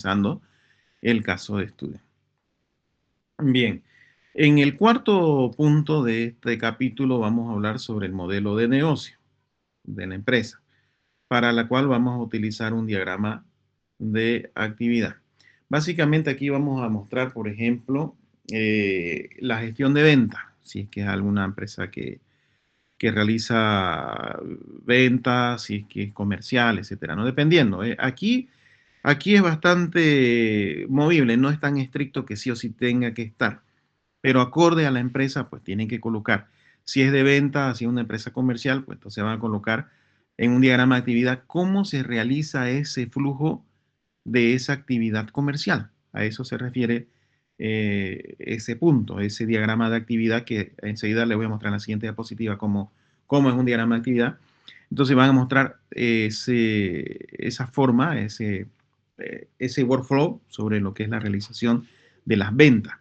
realizando el caso de estudio. Bien, en el cuarto punto de este capítulo vamos a hablar sobre el modelo de negocio de la empresa, para la cual vamos a utilizar un diagrama de actividad. Básicamente aquí vamos a mostrar, por ejemplo, la gestión de venta, si es que es alguna empresa que realiza ventas, si es que es comercial, etcétera, ¿no? Dependiendo. Aquí es bastante movible, no es tan estricto que sí o sí tenga que estar, pero acorde a la empresa, pues tienen que colocar. Si es de venta, si es una empresa comercial, pues entonces van a colocar en un diagrama de actividad cómo se realiza ese flujo de esa actividad comercial. A eso se refiere ese punto, ese diagrama de actividad que enseguida le voy a mostrar en la siguiente diapositiva cómo es un diagrama de actividad. Entonces van a mostrar esa forma, ese workflow sobre lo que es la realización de las ventas.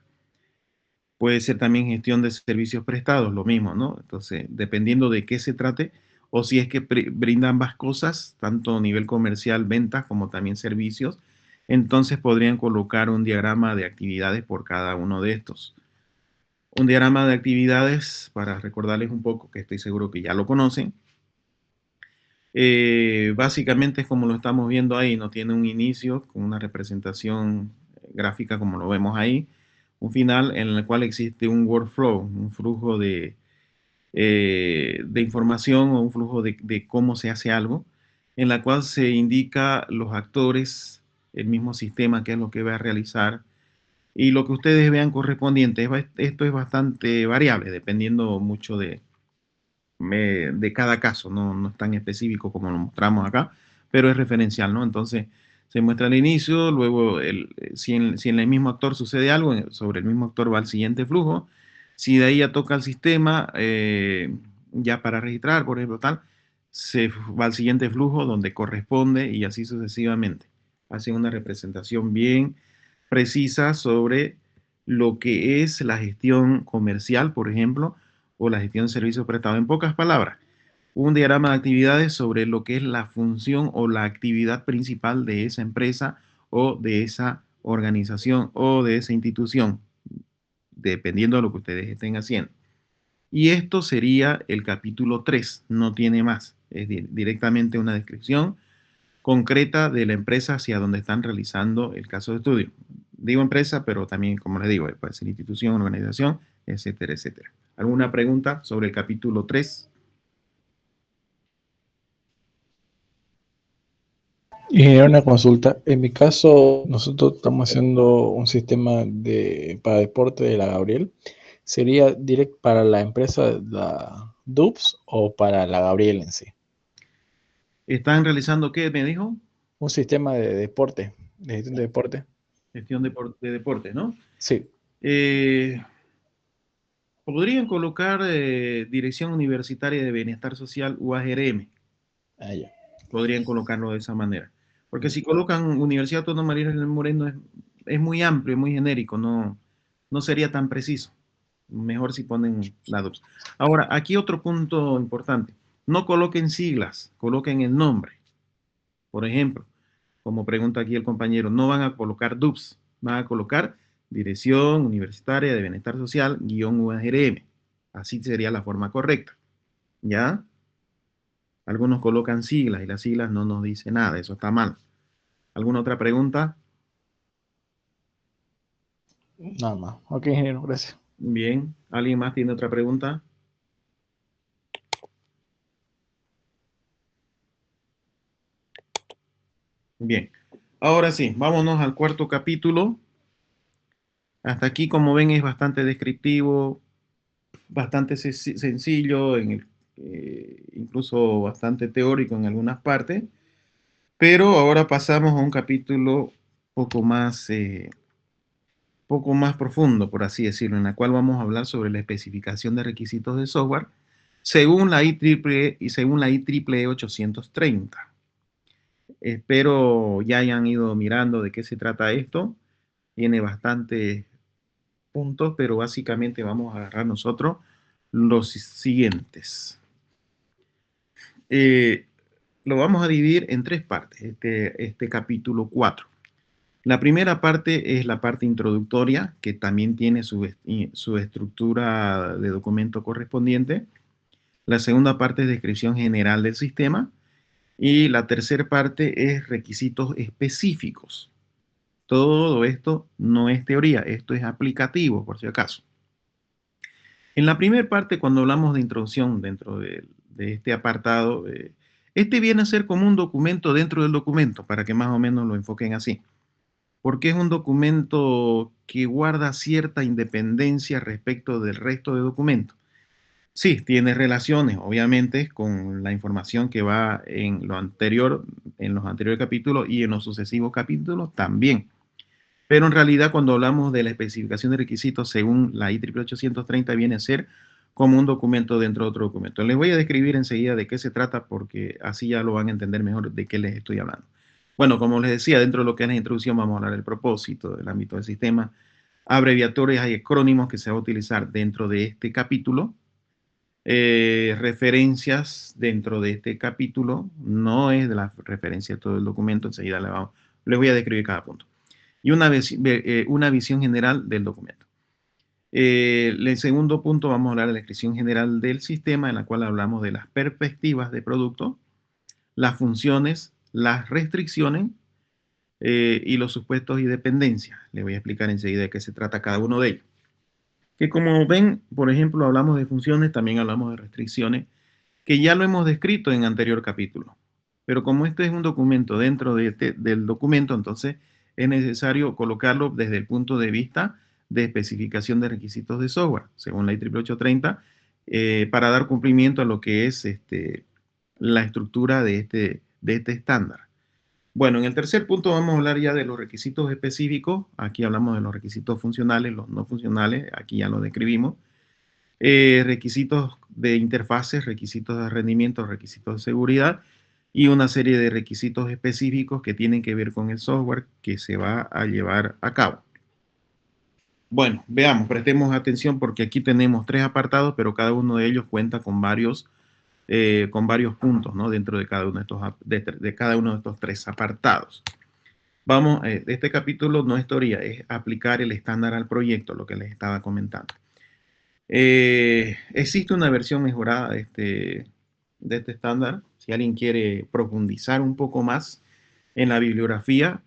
Puede ser también gestión de servicios prestados, lo mismo, ¿no? Entonces, dependiendo de qué se trate, o si es que brinda ambas cosas, tanto a nivel comercial, ventas, como también servicios, entonces podrían colocar un diagrama de actividades por cada uno de estos. Un diagrama de actividades, para recordarles un poco, que estoy seguro que ya lo conocen, básicamente es como lo estamos viendo ahí, no tiene un inicio con una representación gráfica como lo vemos ahí, un final en el cual existe un workflow, un flujo de información o un flujo de cómo se hace algo, en la cual se indica los actores, el mismo sistema, qué es lo que va a realizar, y lo que ustedes vean correspondiente. Esto es bastante variable, dependiendo mucho de cada caso, no es tan específico como lo mostramos acá, pero es referencial, ¿no? Entonces, se muestra el inicio, luego si en el mismo actor sucede algo, sobre el mismo actor va al siguiente flujo, si de ahí ya toca el sistema, ya para registrar, por ejemplo, tal, se va al siguiente flujo donde corresponde y así sucesivamente. Hacen una representación bien precisa sobre lo que es la gestión comercial, por ejemplo, o la gestión de servicios prestados. En pocas palabras, un diagrama de actividades sobre lo que es la función o la actividad principal de esa empresa o de esa organización o de esa institución, dependiendo de lo que ustedes estén haciendo. Y esto sería el capítulo 3, no tiene más. Es directamente una descripción concreta de la empresa hacia donde están realizando el caso de estudio. Digo empresa, pero también, como les digo, puede ser institución, organización, etcétera, etcétera. ¿Alguna pregunta sobre el capítulo 3? Y una consulta. En mi caso, nosotros estamos haciendo un sistema para deporte de la Gabriel. ¿Sería directo para la empresa, la DUPS, o para la Gabriel en sí? ¿Están realizando qué, me dijo? Un sistema de deporte, de gestión de deporte. Gestión de deporte, ¿no? Sí. Eh, Podrían colocar Dirección Universitaria de Bienestar Social, UAGRM. Ah, ya. Podrían colocarlo de esa manera. Porque Ya. si colocan Universidad Autónoma Libre del Moreno es muy amplio, muy genérico, no sería tan preciso. Mejor si ponen la DUPS. Ahora, aquí otro punto importante. No coloquen siglas, coloquen el nombre. Por ejemplo, como pregunta aquí el compañero, no van a colocar DUPS, van a colocar Dirección Universitaria de Bienestar Social, guión UAGRM. Así sería la forma correcta. ¿Ya? Algunos colocan siglas y las siglas no nos dicen nada, eso está mal. ¿Alguna otra pregunta? Nada más. Ok, ingeniero, gracias. Bien. ¿Alguien más tiene otra pregunta? Bien. Ahora sí, vámonos al cuarto capítulo. Hasta aquí, como ven, es bastante descriptivo, bastante sencillo, incluso bastante teórico en algunas partes. Pero ahora pasamos a un capítulo poco más profundo, por así decirlo, en la cual vamos a hablar sobre la especificación de requisitos de software según la IEEE y según la IEEE 830. Espero ya hayan ido mirando de qué se trata esto. Tiene bastantes puntos, pero básicamente vamos a agarrar nosotros los siguientes. Eh, lo vamos a dividir en tres partes, este capítulo 4. La primera parte es la parte introductoria, que también tiene su estructura de documento correspondiente. La segunda parte es descripción general del sistema. Y la tercera parte es requisitos específicos. Todo esto no es teoría, esto es aplicativo, por si acaso. En la primera parte, cuando hablamos de introducción dentro de este apartado, este viene a ser como un documento dentro del documento, para que más o menos lo enfoquen así, porque es un documento que guarda cierta independencia respecto del resto de documentos. Sí, tiene relaciones, obviamente, con la información que va en lo anterior, en los anteriores capítulos y en los sucesivos capítulos también. Pero en realidad, cuando hablamos de la especificación de requisitos según la IEEE 830, viene a ser como un documento dentro de otro documento. Les voy a describir enseguida de qué se trata porque así ya lo van a entender mejor de qué les estoy hablando. Bueno, como les decía, dentro de lo que es la introducción vamos a hablar del propósito, del ámbito del sistema, abreviaturas y acrónimos que se va a utilizar dentro de este capítulo, referencias dentro de este capítulo, no es de la referencia de todo el documento, enseguida les voy a describir cada punto. Y una visión general del documento. El segundo punto vamos a hablar de la descripción general del sistema, en la cual hablamos de las perspectivas de producto, las funciones, las restricciones y los supuestos y dependencias. Les voy a explicar enseguida de qué se trata cada uno de ellos. Que como ven, por ejemplo, hablamos de funciones, también hablamos de restricciones, que ya lo hemos descrito en anterior capítulo. Pero como este es un documento dentro del documento, entonces es necesario colocarlo desde el punto de vista de especificación de requisitos de software, según la IEEE 830, para dar cumplimiento a lo que es la estructura de este estándar. Bueno, en el tercer punto vamos a hablar ya de los requisitos específicos. Aquí hablamos de los requisitos funcionales, los no funcionales, aquí ya lo describimos. Requisitos de interfaces, requisitos de rendimiento, requisitos de seguridad y una serie de requisitos específicos que tienen que ver con el software que se va a llevar a cabo. Bueno, veamos, prestemos atención porque aquí tenemos 3 apartados, pero cada uno de ellos cuenta con varios puntos, ¿no? Dentro de cada uno de cada uno de estos 3 apartados. Vamos, este capítulo no es teoría, es aplicar el estándar al proyecto, lo que les estaba comentando. Existe una versión mejorada de este estándar. Si alguien quiere profundizar un poco más en la bibliografía,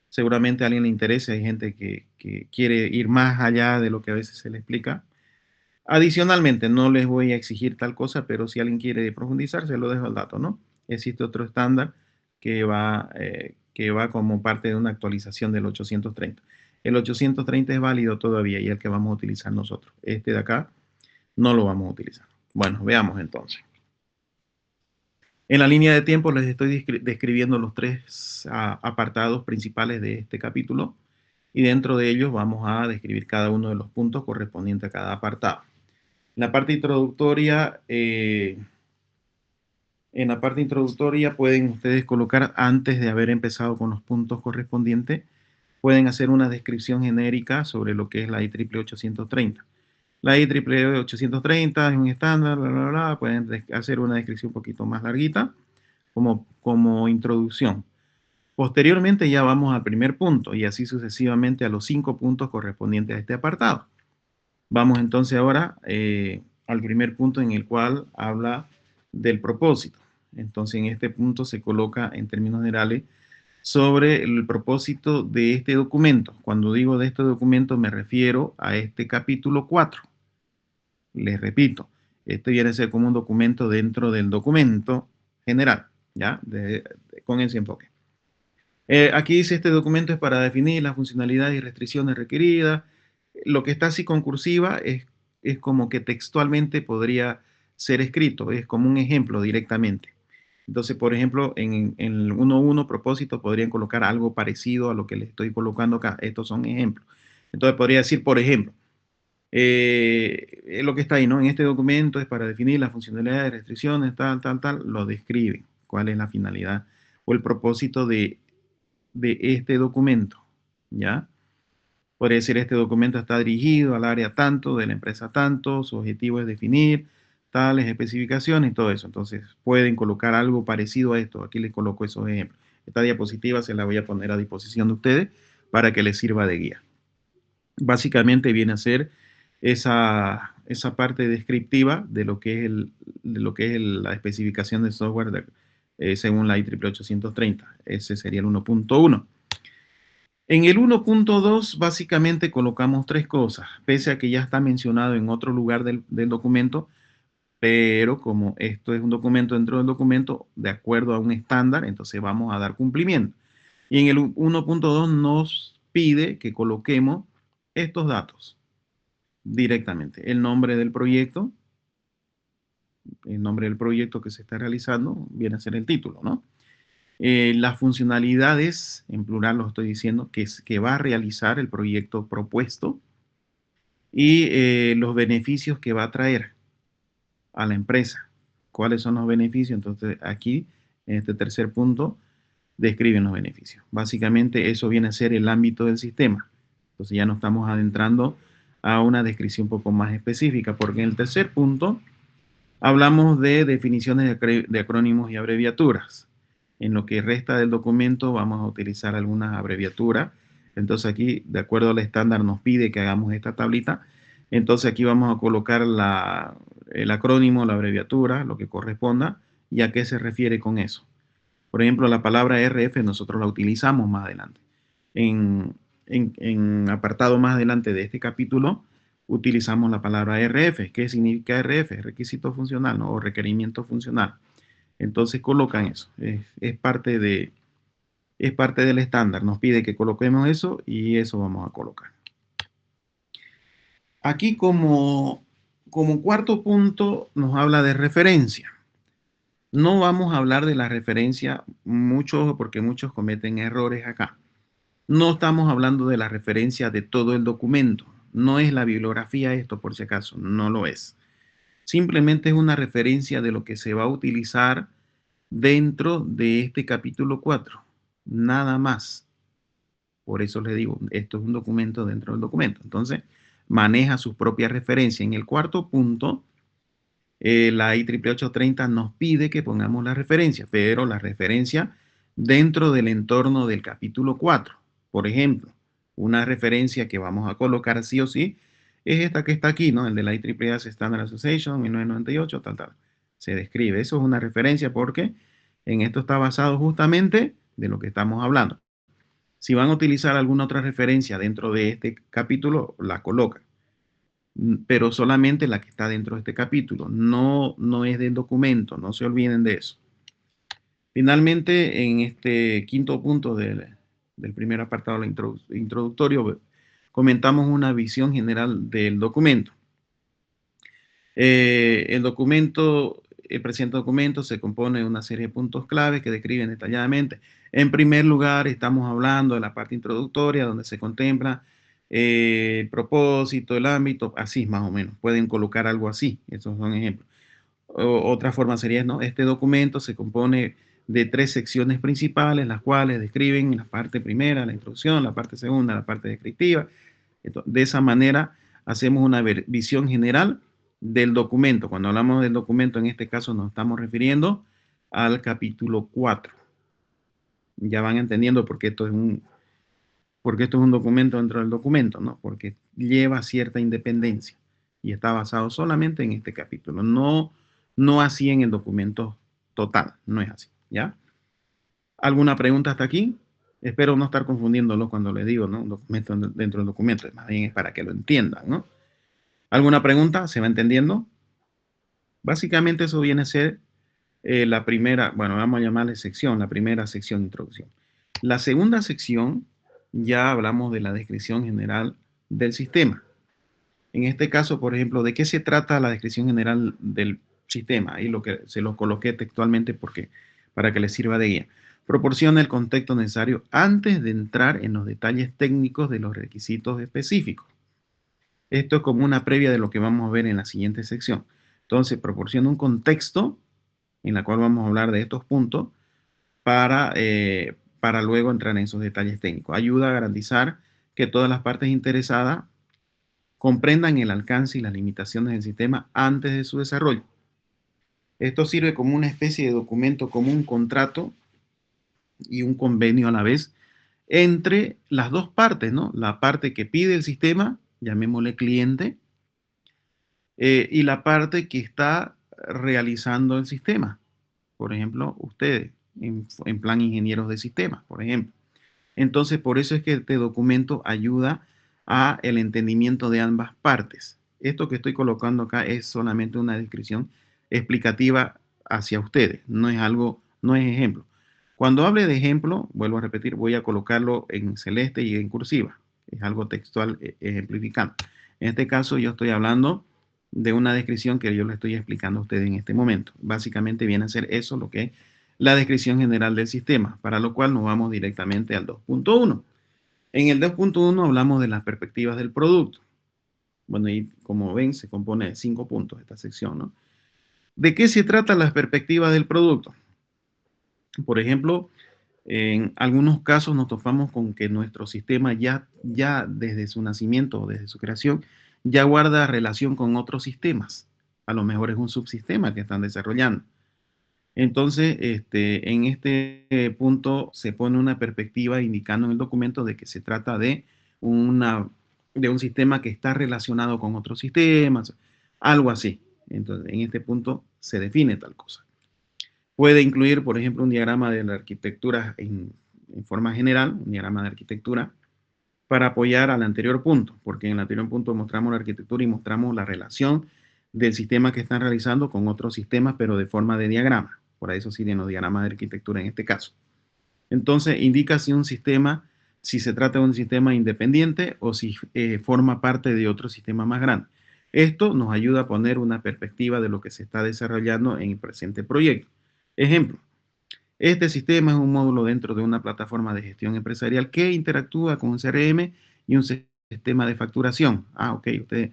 seguramente a alguien le interesa. Hay gente que quiere ir más allá de lo que a veces se le explica. Adicionalmente, no les voy a exigir tal cosa, pero si alguien quiere profundizar, se lo dejo al dato, ¿no? Existe otro estándar que va como parte de una actualización del 830. El 830 es válido todavía y es el que vamos a utilizar nosotros. Este de acá no lo vamos a utilizar. Bueno, veamos entonces. En la línea de tiempo les estoy describiendo los 3 apartados principales de este capítulo y dentro de ellos vamos a describir cada uno de los puntos correspondientes a cada apartado. En la parte introductoria pueden ustedes colocar, antes de haber empezado con los puntos correspondientes, pueden hacer una descripción genérica sobre lo que es la IEEE 830. La IEEE 830 es un estándar, bla, bla, bla. Pueden hacer una descripción un poquito más larguita como introducción. Posteriormente ya vamos al primer punto y así sucesivamente a los 5 puntos correspondientes a este apartado. Vamos entonces ahora al primer punto en el cual habla del propósito. Entonces en este punto se coloca en términos generales sobre el propósito de este documento. Cuando digo de este documento me refiero a este capítulo 4. Les repito, este viene a ser como un documento dentro del documento general, ¿ya? Con ese enfoque. Aquí dice este documento es para definir las funcionalidades y restricciones requeridas. Lo que está así con cursiva es como que textualmente podría ser escrito, es como un ejemplo directamente. Entonces, por ejemplo, en el 1.1 propósito podrían colocar algo parecido a lo que les estoy colocando acá. Estos son ejemplos. Entonces podría decir, por ejemplo, lo que está ahí, ¿no? En este documento es para definir las funcionalidades, restricciones, tal, lo describe. ¿Cuál es la finalidad o el propósito de este documento? ¿Ya? Podría decir, este documento está dirigido al área tanto, de la empresa tanto, su objetivo es definir tales especificaciones y todo eso. Entonces, pueden colocar algo parecido a esto. Aquí les coloco esos ejemplos. Esta diapositiva se la voy a poner a disposición de ustedes para que les sirva de guía. Básicamente viene a ser esa parte descriptiva de lo que es la especificación de software según la IEEE 830. Ese sería el 1.1. En el 1.2 básicamente colocamos tres cosas, pese a que ya está mencionado en otro lugar del documento, pero como esto es un documento dentro del documento, de acuerdo a un estándar, entonces vamos a dar cumplimiento. Y en el 1.2 nos pide que coloquemos estos datos directamente. El nombre del proyecto que se está realizando viene a ser el título, ¿no? Las funcionalidades, en plural lo estoy diciendo, que va a realizar el proyecto propuesto y los beneficios que va a traer a la empresa. ¿Cuáles son los beneficios? Entonces aquí, en este tercer punto, describen los beneficios. Básicamente eso viene a ser el ámbito del sistema. Entonces ya nos estamos adentrando a una descripción un poco más específica, porque en el tercer punto hablamos de definiciones de acrónimos y abreviaturas. En lo que resta del documento vamos a utilizar algunas abreviaturas. Entonces aquí, de acuerdo al estándar, nos pide que hagamos esta tablita. Entonces aquí vamos a colocar el acrónimo, la abreviatura, lo que corresponda, y a qué se refiere con eso. Por ejemplo, la palabra RF nosotros la utilizamos más adelante. En apartado más adelante de este capítulo, utilizamos la palabra RF. ¿Qué significa RF? Requisito funcional, ¿no? O requerimiento funcional. Entonces colocan eso. Es parte del estándar. Nos pide que coloquemos eso y eso vamos a colocar. Aquí como cuarto punto nos habla de referencia. No vamos a hablar de la referencia mucho porque muchos cometen errores acá. No estamos hablando de la referencia de todo el documento. No es la bibliografía esto, por si acaso. No lo es. Simplemente es una referencia de lo que se va a utilizar dentro de este capítulo 4. Nada más. Por eso les digo, esto es un documento dentro del documento. Entonces, maneja sus propias referencias. En el cuarto punto, la IEEE 830 nos pide que pongamos la referencia, pero la referencia dentro del entorno del capítulo 4. Por ejemplo, una referencia que vamos a colocar sí o sí es esta que está aquí, ¿no? El de la IEEE Standard Association 1998, tal. Se describe. Eso es una referencia porque en esto está basado justamente de lo que estamos hablando. Si van a utilizar alguna otra referencia dentro de este capítulo, la colocan, pero solamente la que está dentro de este capítulo. No es del documento, no se olviden de eso. Finalmente, en este quinto punto del primer apartado introductorio, comentamos una visión general del documento. El presente documento se compone de una serie de puntos claves que describen detalladamente. En primer lugar, estamos hablando de la parte introductoria, donde se contempla el propósito, el ámbito, así más o menos. Pueden colocar algo así, esos son ejemplos. Otra forma sería, ¿no? Este documento se compone de 3 secciones principales, las cuales describen la parte primera, la introducción, la parte segunda, la parte descriptiva. Entonces, de esa manera, hacemos una visión general del documento. Cuando hablamos del documento, en este caso nos estamos refiriendo al capítulo 4. Ya van entendiendo por qué esto es un documento dentro del documento, ¿no? Porque lleva cierta independencia y está basado solamente en este capítulo. No así en el documento total, no es así, ¿ya? ¿Alguna pregunta hasta aquí? Espero no estar confundiéndolo cuando le digo, ¿no? Un documento dentro del documento, más bien es para que lo entiendan, ¿no? ¿Alguna pregunta? ¿Se va entendiendo? Básicamente eso viene a ser la primera, bueno, vamos a llamarle sección, la primera sección de introducción. La segunda sección ya hablamos de la descripción general del sistema. En este caso, por ejemplo, ¿de qué se trata la descripción general del sistema? Ahí lo que se lo coloqué textualmente porque, para que les sirva de guía. Proporciona el contexto necesario antes de entrar en los detalles técnicos de los requisitos específicos. Esto es como una previa de lo que vamos a ver en la siguiente sección. Entonces, proporciona un contexto en la cual vamos a hablar de estos puntos para luego entrar en esos detalles técnicos. Ayuda a garantizar que todas las partes interesadas comprendan el alcance y las limitaciones del sistema antes de su desarrollo. Esto sirve como una especie de documento, como un contrato y un convenio a la vez, entre las dos partes, ¿no? La parte que pide el sistema, llamémosle cliente, y la parte que está realizando el sistema. Por ejemplo, ustedes, en plan ingenieros de sistemas, por ejemplo. Entonces, por eso es que este documento ayuda a el entendimiento de ambas partes. Esto que estoy colocando acá es solamente una descripción explicativa hacia ustedes, no es algo, no es ejemplo. Cuando hable de ejemplo, vuelvo a repetir, voy a colocarlo en celeste y en cursiva. Es algo textual ejemplificando. En este caso, yo estoy hablando de una descripción que yo le estoy explicando a ustedes en este momento. Básicamente viene a ser eso lo que es la descripción general del sistema, para lo cual nos vamos directamente al 2.1. En el 2.1 hablamos de las perspectivas del producto. Bueno, y como ven, se compone de 5 puntos esta sección, ¿no? ¿De qué se trata las perspectivas del producto? Por ejemplo, en algunos casos nos topamos con que nuestro sistema ya desde su nacimiento o desde su creación ya guarda relación con otros sistemas. A lo mejor es un subsistema que están desarrollando. Entonces, en este punto se pone una perspectiva indicando en el documento de que se trata de un sistema que está relacionado con otros sistemas, algo así. Entonces, en este punto se define tal cosa. Puede incluir, por ejemplo, un diagrama de la arquitectura en forma general, un diagrama de arquitectura, para apoyar al anterior punto, porque en el anterior punto mostramos la arquitectura y mostramos la relación del sistema que están realizando con otros sistemas, pero de forma de diagrama. Por eso sirven los diagramas de arquitectura en este caso. Entonces, indica si un sistema, si se trata de un sistema independiente o si forma parte de otro sistema más grande. Esto nos ayuda a poner una perspectiva de lo que se está desarrollando en el presente proyecto. Ejemplo, este sistema es un módulo dentro de una plataforma de gestión empresarial que interactúa con un CRM y un sistema de facturación. Ah, ok, usted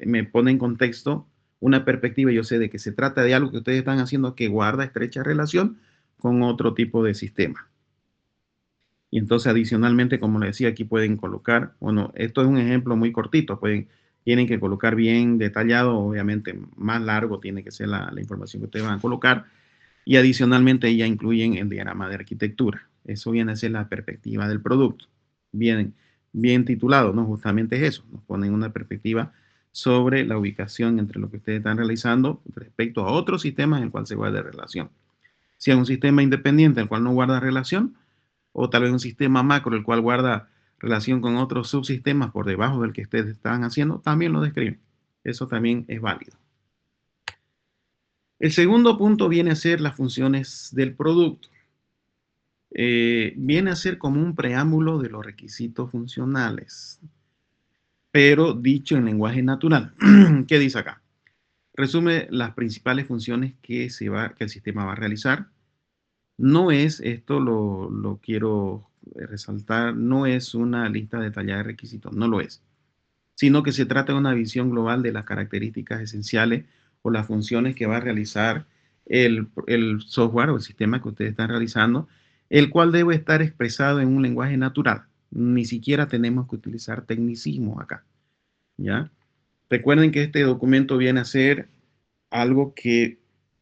me pone en contexto una perspectiva, yo sé de que se trata de algo que ustedes están haciendo que guarda estrecha relación con otro tipo de sistema. Y entonces adicionalmente, como les decía, aquí pueden colocar, bueno, esto es un ejemplo muy cortito, tienen que colocar bien detallado, obviamente más largo tiene que ser la información que ustedes van a colocar, y adicionalmente ya incluyen el diagrama de arquitectura. Eso viene a ser la perspectiva del producto. Bien titulado, ¿no? Justamente es eso, nos ponen una perspectiva sobre la ubicación entre lo que ustedes están realizando respecto a otros sistemas en el cual se guarda relación. Si es un sistema independiente el cual no guarda relación, o tal vez un sistema macro el cual guarda relación con otros subsistemas por debajo del que ustedes están haciendo, también lo describen. Eso también es válido. El segundo punto viene a ser las funciones del producto. Viene a ser como un preámbulo de los requisitos funcionales, pero dicho en lenguaje natural. ¿Qué dice acá? Resume las principales funciones que el sistema va a realizar. No es, esto lo quiero resaltar, no es una lista detallada de requisitos, no lo es, sino que se trata de una visión global de las características esenciales o las funciones que va a realizar el software o el sistema que ustedes están realizando, el cual debe estar expresado en un lenguaje natural. Ni siquiera tenemos que utilizar tecnicismo acá, ¿ya? Recuerden que este documento viene a ser algo que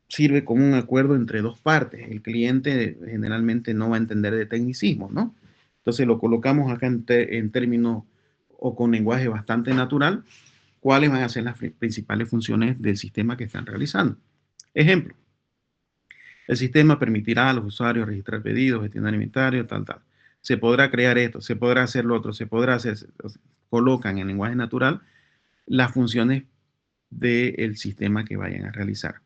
sirve como un acuerdo entre dos partes. El cliente generalmente no va a entender de tecnicismo, ¿no? Entonces lo colocamos acá en términos o con lenguaje bastante natural, cuáles van a ser las principales funciones del sistema que están realizando. Ejemplo, el sistema permitirá a los usuarios registrar pedidos, gestionar inventario, tal. Se podrá crear esto, se podrá hacer lo otro, se podrá hacer, colocan en lenguaje natural las funciones del sistema que vayan a realizar.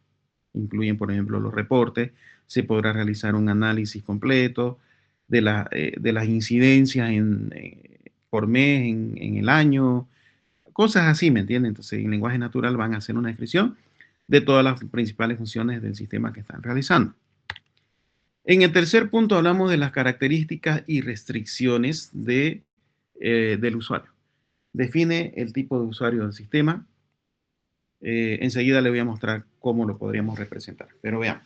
Incluyen, por ejemplo, los reportes, se podrá realizar un análisis completo de las incidencias por mes, en el año, cosas así, ¿me entienden? Entonces, en lenguaje natural van a hacer una descripción de todas las principales funciones del sistema que están realizando. En el tercer punto hablamos de las características y restricciones del usuario. Define el tipo de usuario del sistema. Enseguida le voy a mostrar cómo lo podríamos representar. Pero veamos.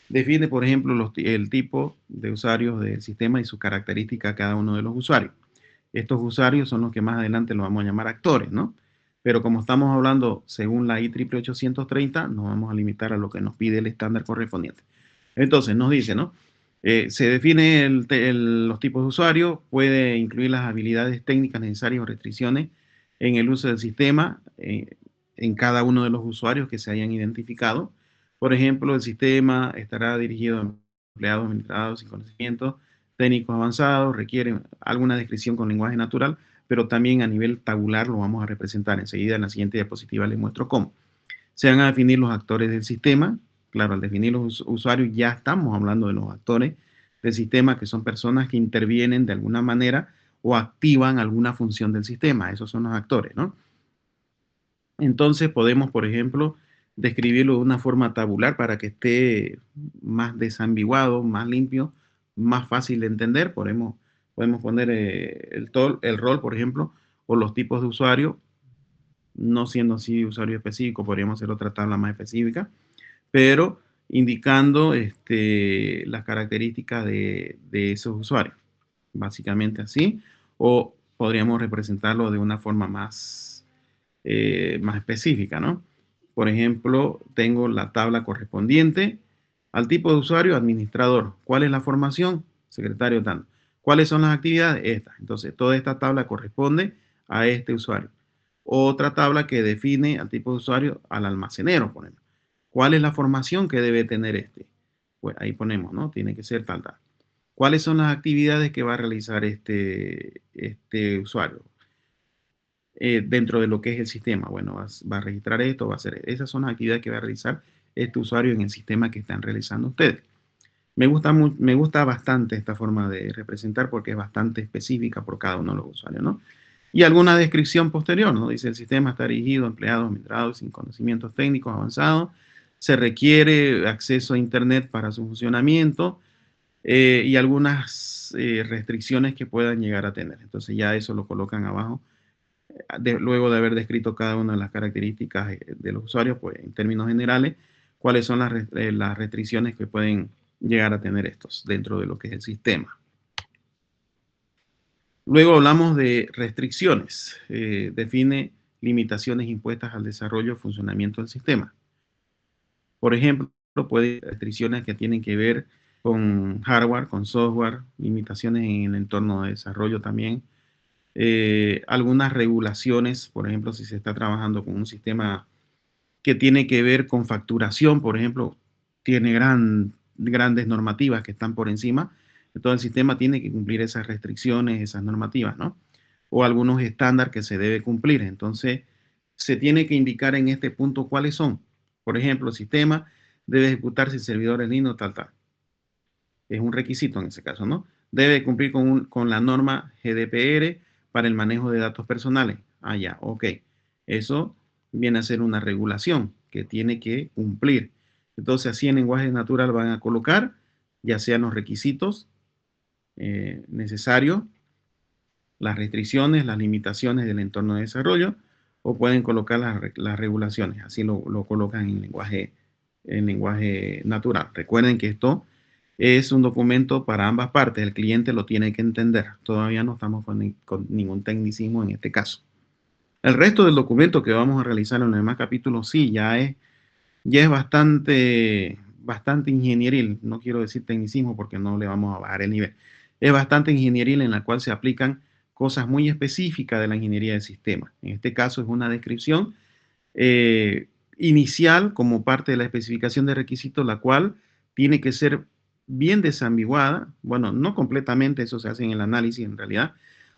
Define, por ejemplo, el tipo de usuarios del sistema y sus características a cada uno de los usuarios. Estos usuarios son los que más adelante lo vamos a llamar actores, ¿no? Pero como estamos hablando según la IEEE 830, nos vamos a limitar a lo que nos pide el estándar correspondiente. Entonces, nos dice, ¿no? Se define los tipos de usuario, puede incluir las habilidades técnicas necesarias o restricciones en el uso del sistema en cada uno de los usuarios que se hayan identificado. Por ejemplo, el sistema estará dirigido a empleados administrados sin conocimientos técnicos avanzados, requiere alguna descripción con lenguaje natural, pero también a nivel tabular lo vamos a representar. Enseguida en la siguiente diapositiva les muestro cómo. Se van a definir los actores del sistema. Claro, al definir los usuarios ya estamos hablando de los actores del sistema, que son personas que intervienen de alguna manera o activan alguna función del sistema. Esos son los actores, ¿no? Entonces podemos, por ejemplo, describirlo de una forma tabular para que esté más desambiguado, más limpio, más fácil de entender. Podemos poner el rol, por ejemplo, o los tipos de usuario, no siendo así usuario específico, podríamos hacer otra tabla más específica, pero indicando las características de esos usuarios, básicamente así, o podríamos representarlo de una forma más específica, ¿no? Por ejemplo, tengo la tabla correspondiente al tipo de usuario, administrador. ¿Cuál es la formación? Secretario tanto. ¿Cuáles son las actividades? Estas. Entonces, toda esta tabla corresponde a este usuario. Otra tabla que define al tipo de usuario, al almacenero, por ejemplo. ¿Cuál es la formación que debe tener este? Pues ahí ponemos, ¿no? Tiene que ser tal. ¿Cuáles son las actividades que va a realizar este usuario? Dentro de lo que es el sistema. Bueno, va a registrar esto, va a hacer. Esas son las actividades que va a realizar este usuario en el sistema que están realizando ustedes. Me gusta bastante esta forma de representar porque es bastante específica por cada uno de los usuarios, ¿no? Y alguna descripción posterior, ¿no? Dice el sistema está dirigido a empleados administrados sin conocimientos técnicos avanzados. Se requiere acceso a Internet para su funcionamiento y algunas restricciones que puedan llegar a tener. Entonces ya eso lo colocan abajo luego de haber descrito cada una de las características de los usuarios, pues en términos generales, cuáles son las restricciones que pueden llegar a tener estos dentro de lo que es el sistema. Luego hablamos de restricciones. Define limitaciones impuestas al desarrollo y funcionamiento del sistema. Por ejemplo, puede haber restricciones que tienen que ver con hardware, con software, limitaciones en el entorno de desarrollo también, algunas regulaciones, por ejemplo, si se está trabajando con un sistema que tiene que ver con facturación, por ejemplo, tiene grandes normativas que están por encima, entonces el sistema tiene que cumplir esas restricciones, esas normativas, ¿no? O algunos estándares que se debe cumplir. Entonces, se tiene que indicar en este punto cuáles son. Por ejemplo, el sistema debe ejecutarse en servidores Linux, tal. Es un requisito en ese caso, ¿no? Debe cumplir con la norma GDPR para el manejo de datos personales. Ah, ya, ok. Eso viene a ser una regulación que tiene que cumplir. Entonces, así en lenguaje natural van a colocar, ya sean los requisitos necesarios, las restricciones, las limitaciones del entorno de desarrollo, o pueden colocar las regulaciones. Así lo colocan en lenguaje natural. Recuerden que esto es un documento para ambas partes, el cliente lo tiene que entender. Todavía no estamos con ningún tecnicismo en este caso. El resto del documento que vamos a realizar en los demás capítulos, sí, ya es bastante ingenieril. No quiero decir tecnicismo porque no le vamos a bajar el nivel. Es bastante ingenieril en la cual se aplican cosas muy específicas de la ingeniería de sistemas. En este caso es una descripción inicial como parte de la especificación de requisitos, la cual tiene que ser bien desambiguada. Bueno, no completamente, eso se hace en el análisis en realidad,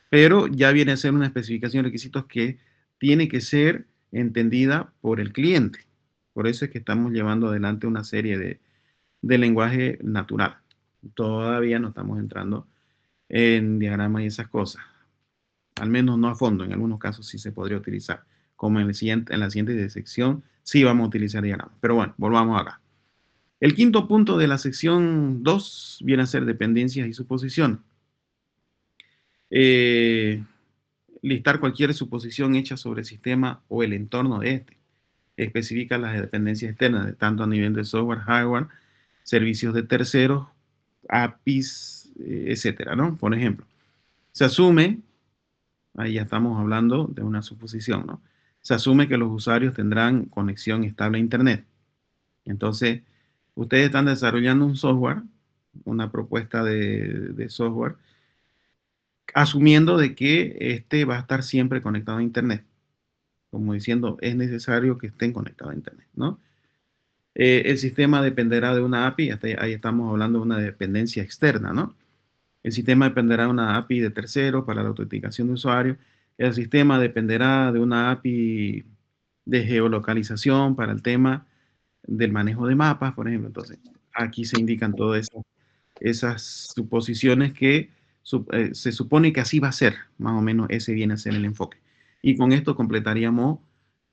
pero ya viene a ser una especificación de requisitos que tiene que ser entendida por el cliente. Por eso es que estamos llevando adelante una serie de lenguaje natural. Todavía no estamos entrando en diagramas y esas cosas. Al menos no a fondo, en algunos casos sí se podría utilizar. Como en la siguiente sección, sí vamos a utilizar diagramas. Pero bueno, volvamos acá. El quinto punto de la sección 2 viene a ser dependencias y suposiciones. Listar cualquier suposición hecha sobre el sistema o el entorno de este. Especifica las dependencias externas, tanto a nivel de software, hardware, servicios de terceros, APIs, etcétera, ¿no? Por ejemplo, se asume, ahí ya estamos hablando de una suposición, ¿no? Se asume que los usuarios tendrán conexión estable a Internet. Entonces, ustedes están desarrollando un software una propuesta de software, asumiendo de que este va a estar siempre conectado a Internet, como diciendo, es necesario que estén conectados a Internet, ¿no? El sistema dependerá de una API, hasta ahí estamos hablando de una dependencia externa, ¿no? El sistema dependerá de una API de tercero para la autenticación de usuario. El sistema dependerá de una API de geolocalización para el tema del manejo de mapas, por ejemplo. Entonces, aquí se indican todas esas suposiciones que se supone que así va a ser, más o menos ese viene a ser el enfoque. Y con esto completaríamos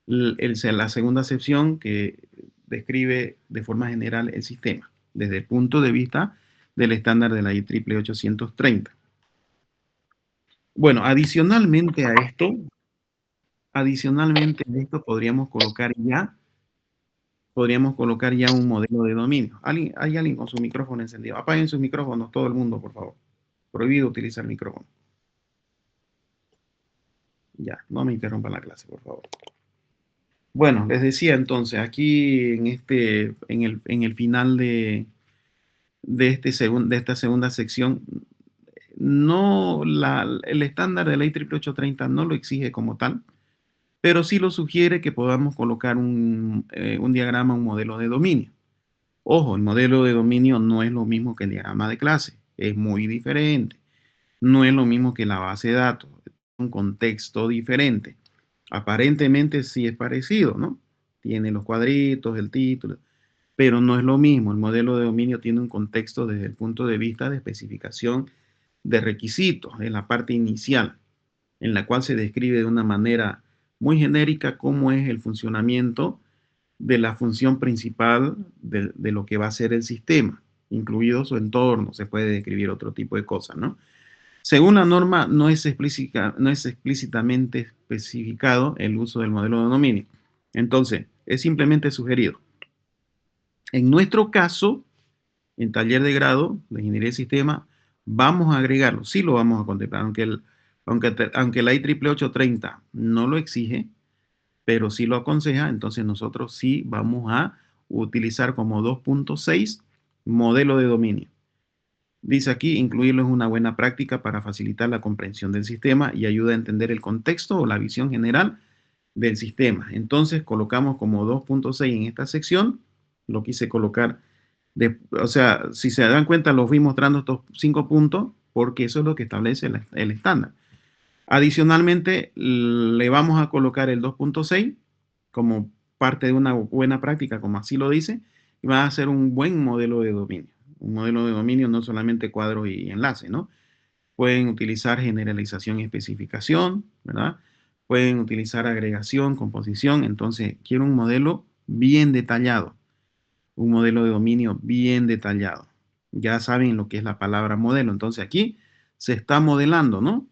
la segunda sección que describe de forma general el sistema, desde el punto de vista del estándar de la IEEE 830. Bueno, adicionalmente a esto podríamos colocar ya un modelo de dominio. ¿Hay alguien con su micrófono encendido? Apaguen sus micrófonos, todo el mundo, por favor. Prohibido utilizar micrófono. Ya, no me interrumpan la clase, por favor. Bueno, les decía entonces, aquí en el final de esta segunda sección, no el estándar de ley 88830 no lo exige como tal, pero sí lo sugiere que podamos colocar un diagrama, un modelo de dominio. Ojo, el modelo de dominio no es lo mismo que el diagrama de clase, es muy diferente. No es lo mismo que la base de datos, es un contexto diferente. Aparentemente sí es parecido, ¿no? Tiene los cuadritos, el título, pero no es lo mismo. El modelo de dominio tiene un contexto desde el punto de vista de especificación de requisitos en la parte inicial, en la cual se describe de una manera muy genérica cómo es el funcionamiento de la función principal de lo que va a ser el sistema, incluido su entorno, se puede describir otro tipo de cosas, ¿no? Según la norma, no es explícitamente especificado el uso del modelo de dominio. Entonces, es simplemente sugerido. En nuestro caso, en taller de grado de ingeniería de sistema, vamos a agregarlo, sí lo vamos a contemplar, aunque la IEEE 830 no lo exige, pero sí lo aconseja, entonces nosotros sí vamos a utilizar como 2.6 modelo de dominio. Dice aquí, incluirlo es una buena práctica para facilitar la comprensión del sistema y ayuda a entender el contexto o la visión general del sistema. Entonces colocamos como 2.6 en esta sección, lo quise colocar, o sea, si se dan cuenta, los fui mostrando estos 5 puntos porque eso es lo que establece el estándar. Adicionalmente, le vamos a colocar el 2.6 como parte de una buena práctica, como así lo dice, y va a ser un buen modelo de dominio. Un modelo de dominio no solamente cuadros y enlaces, ¿no? Pueden utilizar generalización y especificación, ¿verdad? Pueden utilizar agregación, composición. Entonces, quiero un modelo bien detallado, un modelo de dominio bien detallado. Ya saben lo que es la palabra modelo. Entonces, aquí se está modelando, ¿no?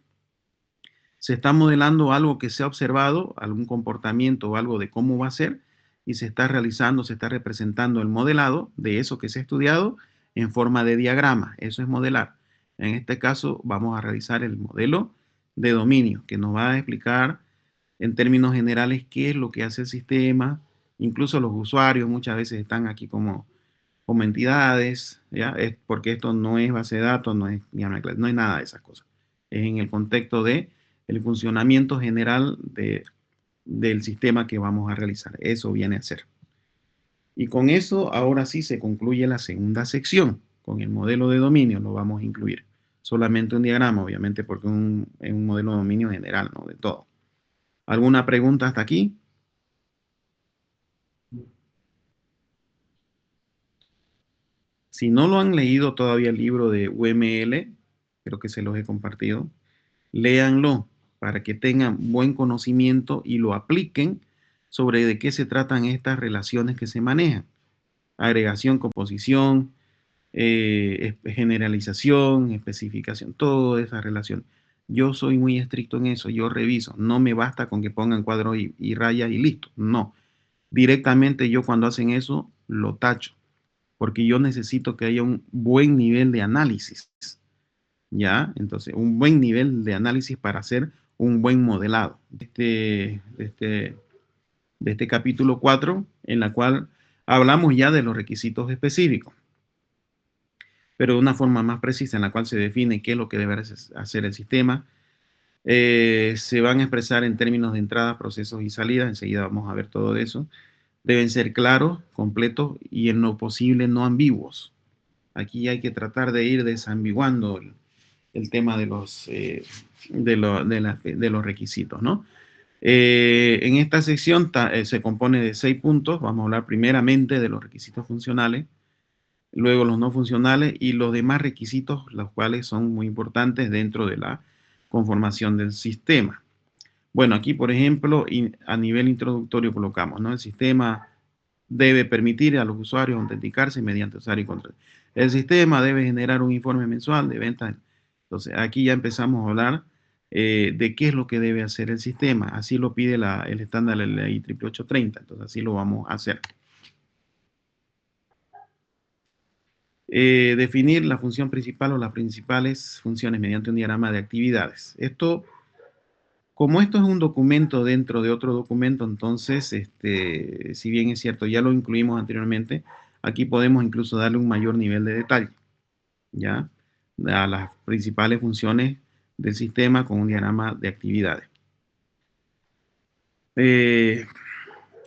Se está modelando algo que se ha observado, algún comportamiento o algo de cómo va a ser, y se está realizando, se está representando el modelado de eso que se ha estudiado en forma de diagrama. Eso es modelar. En este caso vamos a realizar el modelo de dominio, que nos va a explicar en términos generales qué es lo que hace el sistema. Incluso los usuarios muchas veces están aquí como entidades, ¿ya? Es porque esto no es base de datos, no es nada de esas cosas. Es en el contexto de el funcionamiento general del sistema que vamos a realizar. Eso viene a ser. Y con eso, ahora sí se concluye la segunda sección. Con el modelo de dominio lo vamos a incluir. Solamente un diagrama, obviamente, porque es un modelo de dominio general, ¿no? De todo. ¿Alguna pregunta hasta aquí? Si no lo han leído todavía el libro de UML, creo que se los he compartido, léanlo para que tengan buen conocimiento y lo apliquen sobre de qué se tratan estas relaciones que se manejan. Agregación, composición, generalización, especificación, toda esa relación. Yo soy muy estricto en eso, yo reviso, no me basta con que pongan cuadro y raya y listo, no. Directamente yo cuando hacen eso lo tacho, porque yo necesito que haya un buen nivel de análisis. ¿Ya? Entonces, un buen nivel de análisis para hacer un buen modelado. De este capítulo 4, en la cual hablamos ya de los requisitos específicos. pero de una forma más precisa en la cual se define qué es lo que debe hacer el sistema. Se van a expresar en términos de entradas, procesos y salidas. Enseguida vamos a ver todo eso. Deben ser claros, completos y en lo posible no ambiguos. Aquí hay que tratar de ir desambiguando el tema de los requisitos, ¿no? En esta sección se compone de 6 puntos. Vamos a hablar primeramente de los requisitos funcionales, luego los no funcionales y los demás requisitos, los cuales son muy importantes dentro de la conformación del sistema. Bueno, aquí, por ejemplo, a nivel introductorio colocamos, ¿no? El sistema debe permitir a los usuarios autenticarse mediante usuario y contraseña. El sistema debe generar un informe mensual de ventas. Entonces, aquí ya empezamos a hablar de qué es lo que debe hacer el sistema. Así lo pide el estándar de la ley 88830. Entonces, así lo vamos a hacer. Definir la función principal o las principales funciones mediante un diagrama de actividades. Como esto es un documento dentro de otro documento, entonces, si bien es cierto, ya lo incluimos anteriormente, aquí podemos incluso darle un mayor nivel de detalle, ¿ya? A las principales funciones del sistema con un diagrama de actividades.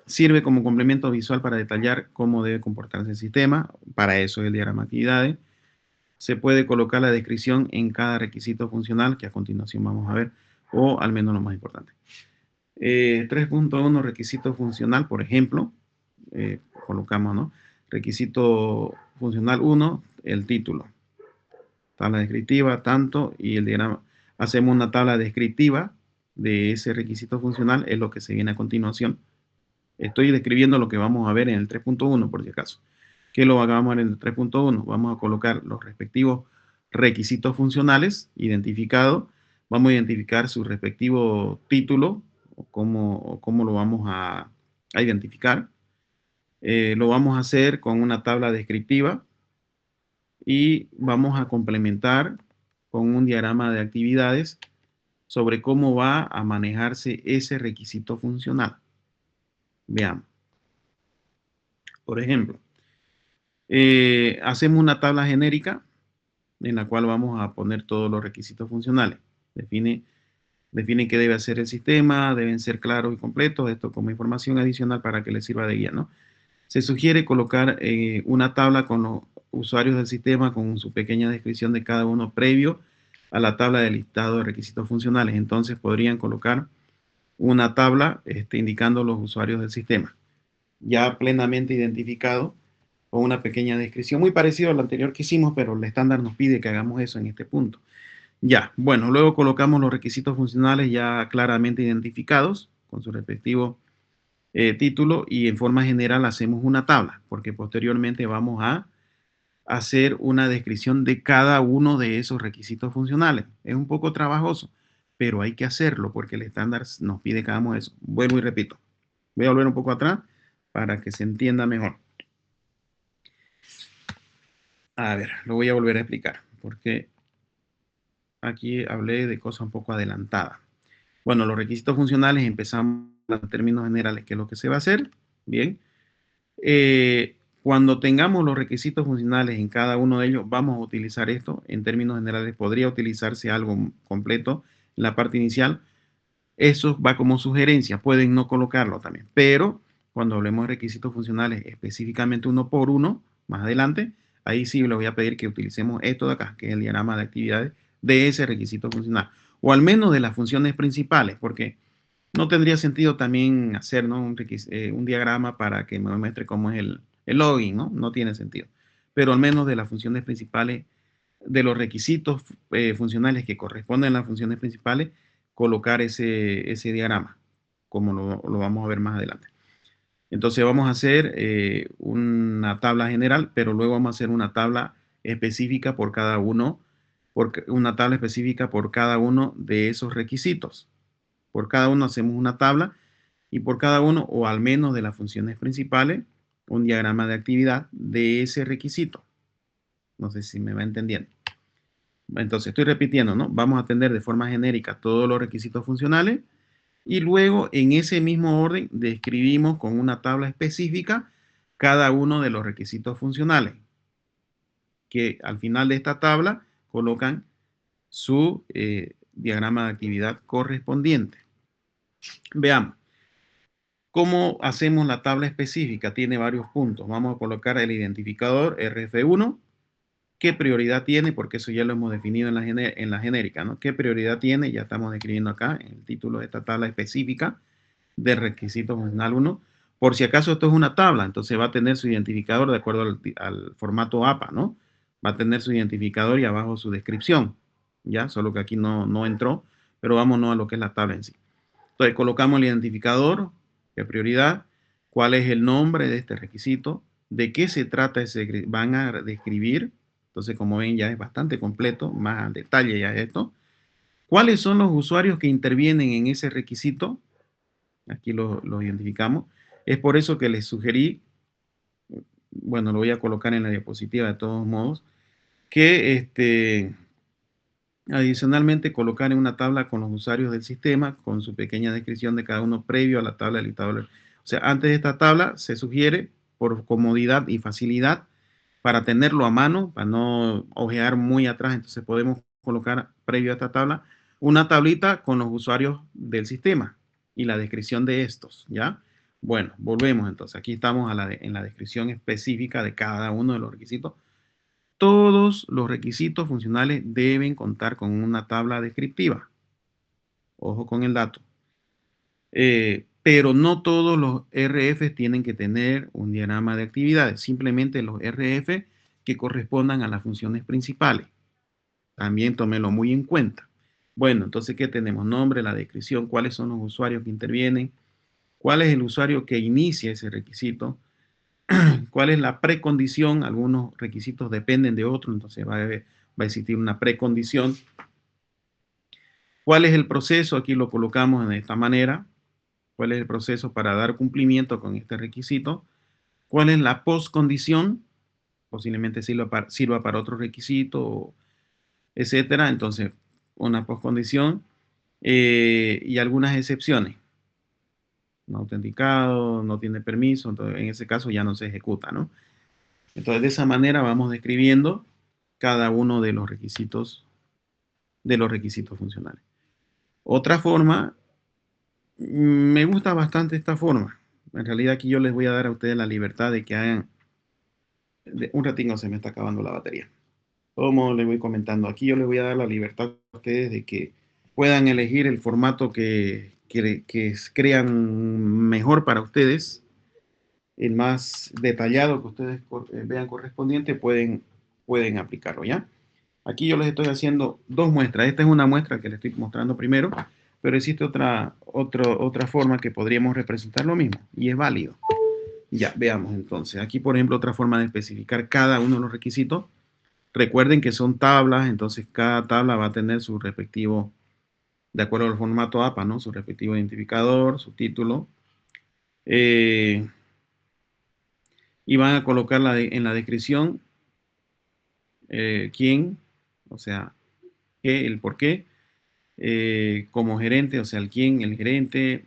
Sirve como complemento visual para detallar cómo debe comportarse el sistema. Para eso es el diagrama de actividades. Se puede colocar la descripción en cada requisito funcional, que a continuación vamos a ver, o al menos lo más importante. 3.1 requisito funcional, por ejemplo, colocamos, ¿no? Requisito funcional 1, el título. Tabla descriptiva, tanto, y el diagrama. Hacemos una tabla descriptiva de ese requisito funcional, es lo que se viene a continuación. Estoy describiendo lo que vamos a ver en el 3.1, por si acaso. ¿Qué lo vamos a ver en el 3.1? Vamos a colocar los respectivos requisitos funcionales identificados. Vamos a identificar su respectivo título, o cómo lo vamos a identificar. Lo vamos a hacer con una tabla descriptiva y vamos a complementar con un diagrama de actividades sobre cómo va a manejarse ese requisito funcional. Veamos. Por ejemplo, hacemos una tabla genérica en la cual vamos a poner todos los requisitos funcionales. Define qué debe hacer el sistema, deben ser claros y completos, esto como información adicional para que les sirva de guía, ¿no? Se sugiere colocar una tabla con los usuarios del sistema con su pequeña descripción de cada uno previo a la tabla de listado de requisitos funcionales. Entonces podrían colocar una tabla indicando los usuarios del sistema, ya plenamente identificado, con una pequeña descripción, muy parecido a lo anterior que hicimos, pero el estándar nos pide que hagamos eso en este punto. Ya, bueno, luego colocamos los requisitos funcionales ya claramente identificados con su respectivo título y en forma general hacemos una tabla, porque posteriormente vamos a hacer una descripción de cada uno de esos requisitos funcionales. Es un poco trabajoso, pero hay que hacerlo porque el estándar nos pide que hagamos eso. Vuelvo y repito. Voy a volver un poco atrás para que se entienda mejor. A ver, lo voy a volver a explicar porque aquí hablé de cosas un poco adelantadas. Bueno, los requisitos funcionales empezamos en términos generales, qué es lo que se va a hacer. Bien. Cuando tengamos los requisitos funcionales en cada uno de ellos, vamos a utilizar esto. En términos generales, podría utilizarse algo completo en la parte inicial. Eso va como sugerencia. Pueden no colocarlo también. Pero cuando hablemos de requisitos funcionales específicamente uno por uno, más adelante, ahí sí le voy a pedir que utilicemos esto de acá, que es el diagrama de actividades de ese requisito funcional. O al menos de las funciones principales, porque no tendría sentido también hacer, ¿no? un diagrama para que me muestre cómo es el login, ¿no? No tiene sentido. Pero al menos de las funciones principales, de los requisitos funcionales que corresponden a las funciones principales, colocar ese diagrama, como lo vamos a ver más adelante. Entonces vamos a hacer una tabla general, pero luego vamos a hacer una tabla específica por cada uno, una tabla específica por cada uno de esos requisitos. Por cada uno hacemos una tabla y por cada uno, o al menos de las funciones principales, un diagrama de actividad de ese requisito. No sé si me va entendiendo. Entonces, estoy repitiendo, ¿no? Vamos a atender de forma genérica todos los requisitos funcionales y luego en ese mismo orden describimos con una tabla específica cada uno de los requisitos funcionales. que al final de esta tabla colocan su diagrama de actividad correspondiente. Veamos. ¿Cómo hacemos la tabla específica? Tiene varios puntos. Vamos a colocar el identificador RF1. ¿Qué prioridad tiene? Porque eso ya lo hemos definido en la genérica, ¿no? ¿Qué prioridad tiene? Ya estamos describiendo acá en el título de esta tabla específica de requisito funcional 1. Por si acaso esto es una tabla, entonces va a tener su identificador de acuerdo al formato APA, ¿no? Va a tener su identificador y abajo su descripción, ¿ya? Solo que aquí no entró, pero vámonos a lo que es la tabla en sí. Entonces colocamos el identificador, qué prioridad, cuál es el nombre de este requisito, de qué se trata ese, van a describir. Entonces, como ven, ya es bastante completo, más al detalle ya es esto. ¿Cuáles son los usuarios que intervienen en ese requisito? Aquí lo identificamos. Es por eso que les sugerí, bueno, lo voy a colocar en la diapositiva de todos modos, que adicionalmente colocar en una tabla con los usuarios del sistema, con su pequeña descripción de cada uno previo a la tabla del listado. O sea, antes de esta tabla se sugiere, por comodidad y facilidad, para tenerlo a mano, para no ojear muy atrás, entonces podemos colocar previo a esta tabla una tablita con los usuarios del sistema y la descripción de estos, ¿ya? Bueno, volvemos entonces. Aquí estamos en la descripción específica de cada uno de los requisitos. Todos los requisitos funcionales deben contar con una tabla descriptiva. Ojo con el dato. Pero no todos los RFs tienen que tener un diagrama de actividades. Simplemente los RF que correspondan a las funciones principales. También tómelo muy en cuenta. Bueno, entonces, ¿qué tenemos? Nombre, la descripción, cuáles son los usuarios que intervienen, cuál es el usuario que inicia ese requisito, cuál es la precondición. Algunos requisitos dependen de otros, entonces va a existir una precondición. ¿Cuál es el proceso? Aquí lo colocamos de esta manera. ¿Cuál es el proceso para dar cumplimiento con este requisito? ¿Cuál es la postcondición? Posiblemente sirva para otro requisito, etcétera. Entonces, una postcondición y algunas excepciones. No autenticado, no tiene permiso, entonces en ese caso ya no se ejecuta, ¿no? Entonces, de esa manera vamos describiendo cada uno de los requisitos funcionales. Otra forma, me gusta bastante esta forma. En realidad aquí yo les voy a dar a ustedes la libertad de que hagan, un ratito se me está acabando la batería. Como les voy comentando, aquí yo les voy a dar la libertad a ustedes de que puedan elegir el formato que crean mejor para ustedes, el más detallado que ustedes vean correspondiente, pueden aplicarlo, ¿ya? Aquí yo les estoy haciendo dos muestras. Esta es una muestra que les estoy mostrando primero, pero existe otra forma que podríamos representar lo mismo y es válido. Ya, veamos entonces. Aquí, por ejemplo, otra forma de especificar cada uno de los requisitos. Recuerden que son tablas, entonces cada tabla va a tener su respectivo, de acuerdo al formato APA, ¿no? Su respectivo identificador, su título. Y van a colocar en la descripción quién, o sea, qué, el por qué, como gerente, o sea, el quién, el gerente,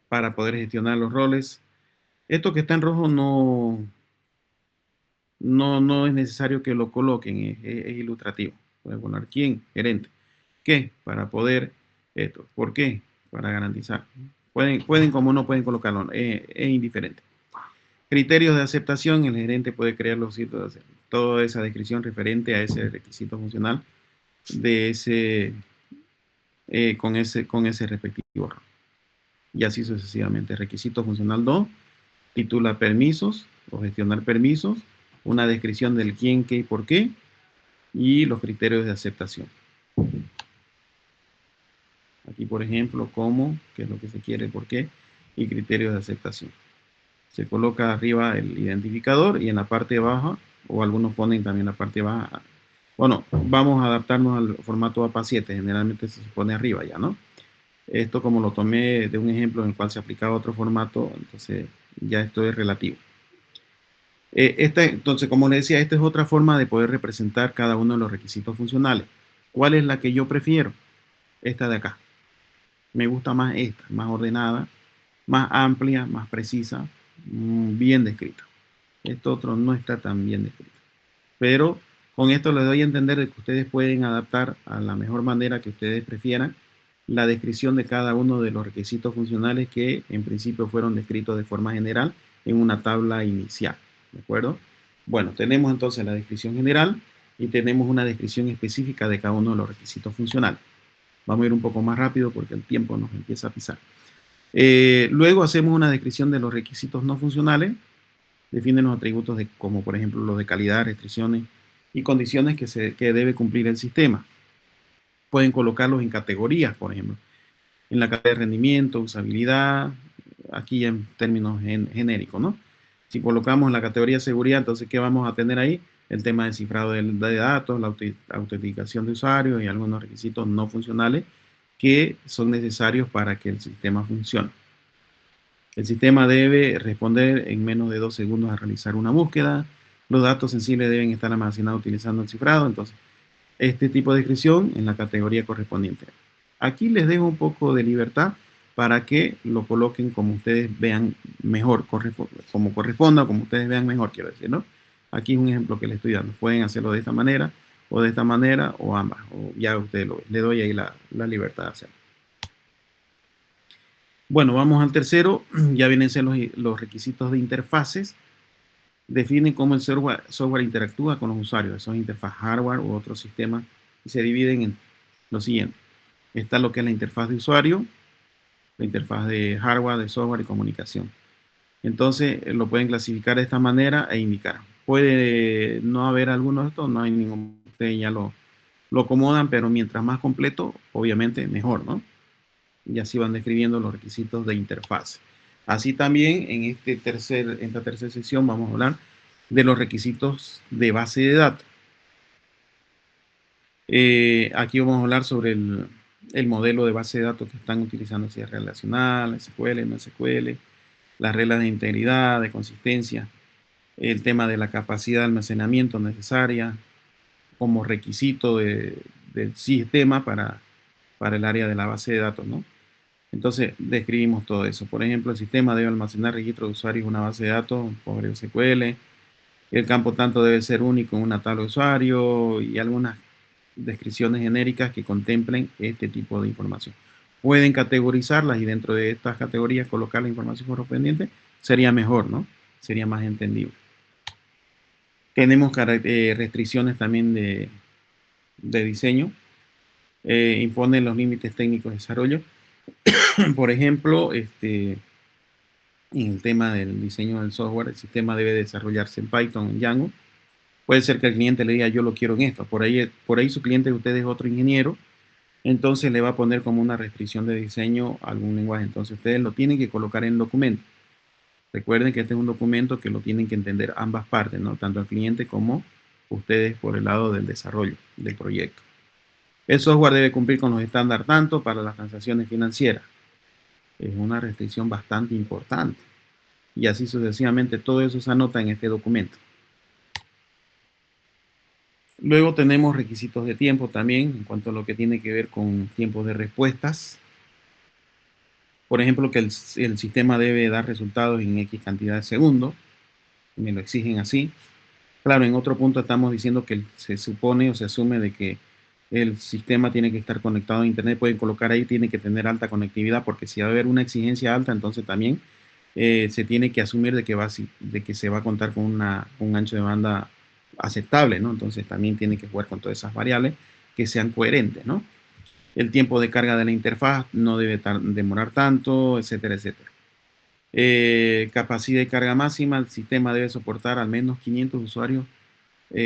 para poder gestionar los roles. Esto que está en rojo no es necesario que lo coloquen, es ilustrativo. Pueden poner quién, gerente. ¿Qué? Para poder esto. ¿Por qué? Para garantizar. Pueden como no pueden colocarlo, es indiferente. Criterios de aceptación, el gerente puede crear los sitios, toda esa descripción referente a ese requisito funcional de con ese respectivo rol. Y así sucesivamente. Requisito funcional 2, titula permisos o gestionar permisos, una descripción del quién, qué y por qué, y los criterios de aceptación. Aquí, por ejemplo, cómo, qué es lo que se quiere, por qué, y criterios de aceptación. Se coloca arriba el identificador y en la parte baja, o algunos ponen también la parte baja. Bueno, vamos a adaptarnos al formato APA7, generalmente se pone arriba ya, ¿no? Esto como lo tomé de un ejemplo en el cual se aplicaba otro formato, entonces ya esto es relativo. Entonces, como les decía, esta es otra forma de poder representar cada uno de los requisitos funcionales. ¿Cuál es la que yo prefiero? Esta de acá. Me gusta más esta, más ordenada, más amplia, más precisa, bien descrita. Esto otro no está tan bien descrito. Pero con esto les doy a entender de que ustedes pueden adaptar a la mejor manera que ustedes prefieran la descripción de cada uno de los requisitos funcionales que en principio fueron descritos de forma general en una tabla inicial. ¿De acuerdo? Bueno, tenemos entonces la descripción general y tenemos una descripción específica de cada uno de los requisitos funcionales. Vamos a ir un poco más rápido porque el tiempo nos empieza a pisar. Luego hacemos una descripción de los requisitos no funcionales, definen los atributos como por ejemplo los de calidad, restricciones y condiciones que debe cumplir el sistema. Pueden colocarlos en categorías, por ejemplo, en la categoría de rendimiento, usabilidad, aquí en términos genéricos, ¿no? Si colocamos en la categoría de seguridad, entonces, ¿qué vamos a tener ahí? El tema del cifrado de datos, la autenticación de usuarios y algunos requisitos no funcionales que son necesarios para que el sistema funcione. El sistema debe responder en menos de 2 segundos a realizar una búsqueda. Los datos sensibles deben estar almacenados utilizando el cifrado. Entonces, este tipo de descripción en la categoría correspondiente. Aquí les dejo un poco de libertad para que lo coloquen como ustedes vean mejor, como corresponda, como ustedes vean mejor, quiero decir, ¿no? Aquí es un ejemplo que les estoy dando. Pueden hacerlo de esta manera, o de esta manera, o ambas. O ya ustedes lo ven. Le doy ahí la libertad de hacerlo. Bueno, vamos al tercero. Ya vienen a ser los requisitos de interfaces. Definen cómo el software interactúa con los usuarios. Esos interfaz hardware u otros sistemas y se dividen en lo siguiente. Está lo que es la interfaz de usuario, la interfaz de hardware, de software y comunicación. Entonces lo pueden clasificar de esta manera e indicar. Puede no haber alguno de estos, no hay ningún, ustedes ya lo acomodan, pero mientras más completo, obviamente mejor, ¿no? Y así van describiendo los requisitos de interfaz. Así también en esta tercera sección vamos a hablar de los requisitos de base de datos. Aquí vamos a hablar sobre el modelo de base de datos que están utilizando, si es relacional, SQL, no SQL, las reglas de integridad, de consistencia, el tema de la capacidad de almacenamiento necesaria como requisito del sistema para el área de la base de datos, ¿no? Entonces, describimos todo eso. Por ejemplo, el sistema debe almacenar registros de usuarios en una base de datos, por SQL. El campo tanto debe ser único en una tabla de usuario y algunas descripciones genéricas que contemplen este tipo de información. Pueden categorizarlas y dentro de estas categorías colocar la información correspondiente. Sería mejor, ¿no? Sería más entendible. Tenemos restricciones también de diseño. Imponen los límites técnicos de desarrollo. Por ejemplo, en el tema del diseño del software, el sistema debe desarrollarse en Python, en Django. Puede ser que el cliente le diga, yo lo quiero en esto. Por ahí su cliente de usted es otro ingeniero, entonces le va a poner como una restricción de diseño algún lenguaje. Entonces ustedes lo tienen que colocar en documento. Recuerden que este es un documento que lo tienen que entender ambas partes, ¿no? Tanto el cliente como ustedes por el lado del desarrollo del proyecto. El software debe cumplir con los estándares tanto para las transacciones financieras. Es una restricción bastante importante. Y así sucesivamente, todo eso se anota en este documento. Luego tenemos requisitos de tiempo también, en cuanto a lo que tiene que ver con tiempos de respuestas. Por ejemplo, que el sistema debe dar resultados en X cantidad de segundos. Me lo exigen así. Claro, en otro punto estamos diciendo que se supone o se asume de que el sistema tiene que estar conectado a Internet. Pueden colocar ahí, tiene que tener alta conectividad, porque si va a haber una exigencia alta, entonces también se tiene que asumir de que se va a contar con un ancho de banda aceptable, ¿no? Entonces también tiene que jugar con todas esas variables que sean coherentes, ¿no? El tiempo de carga de la interfaz no debe demorar tanto, etcétera, etcétera. Capacidad de carga máxima, el sistema debe soportar al menos 500 usuarios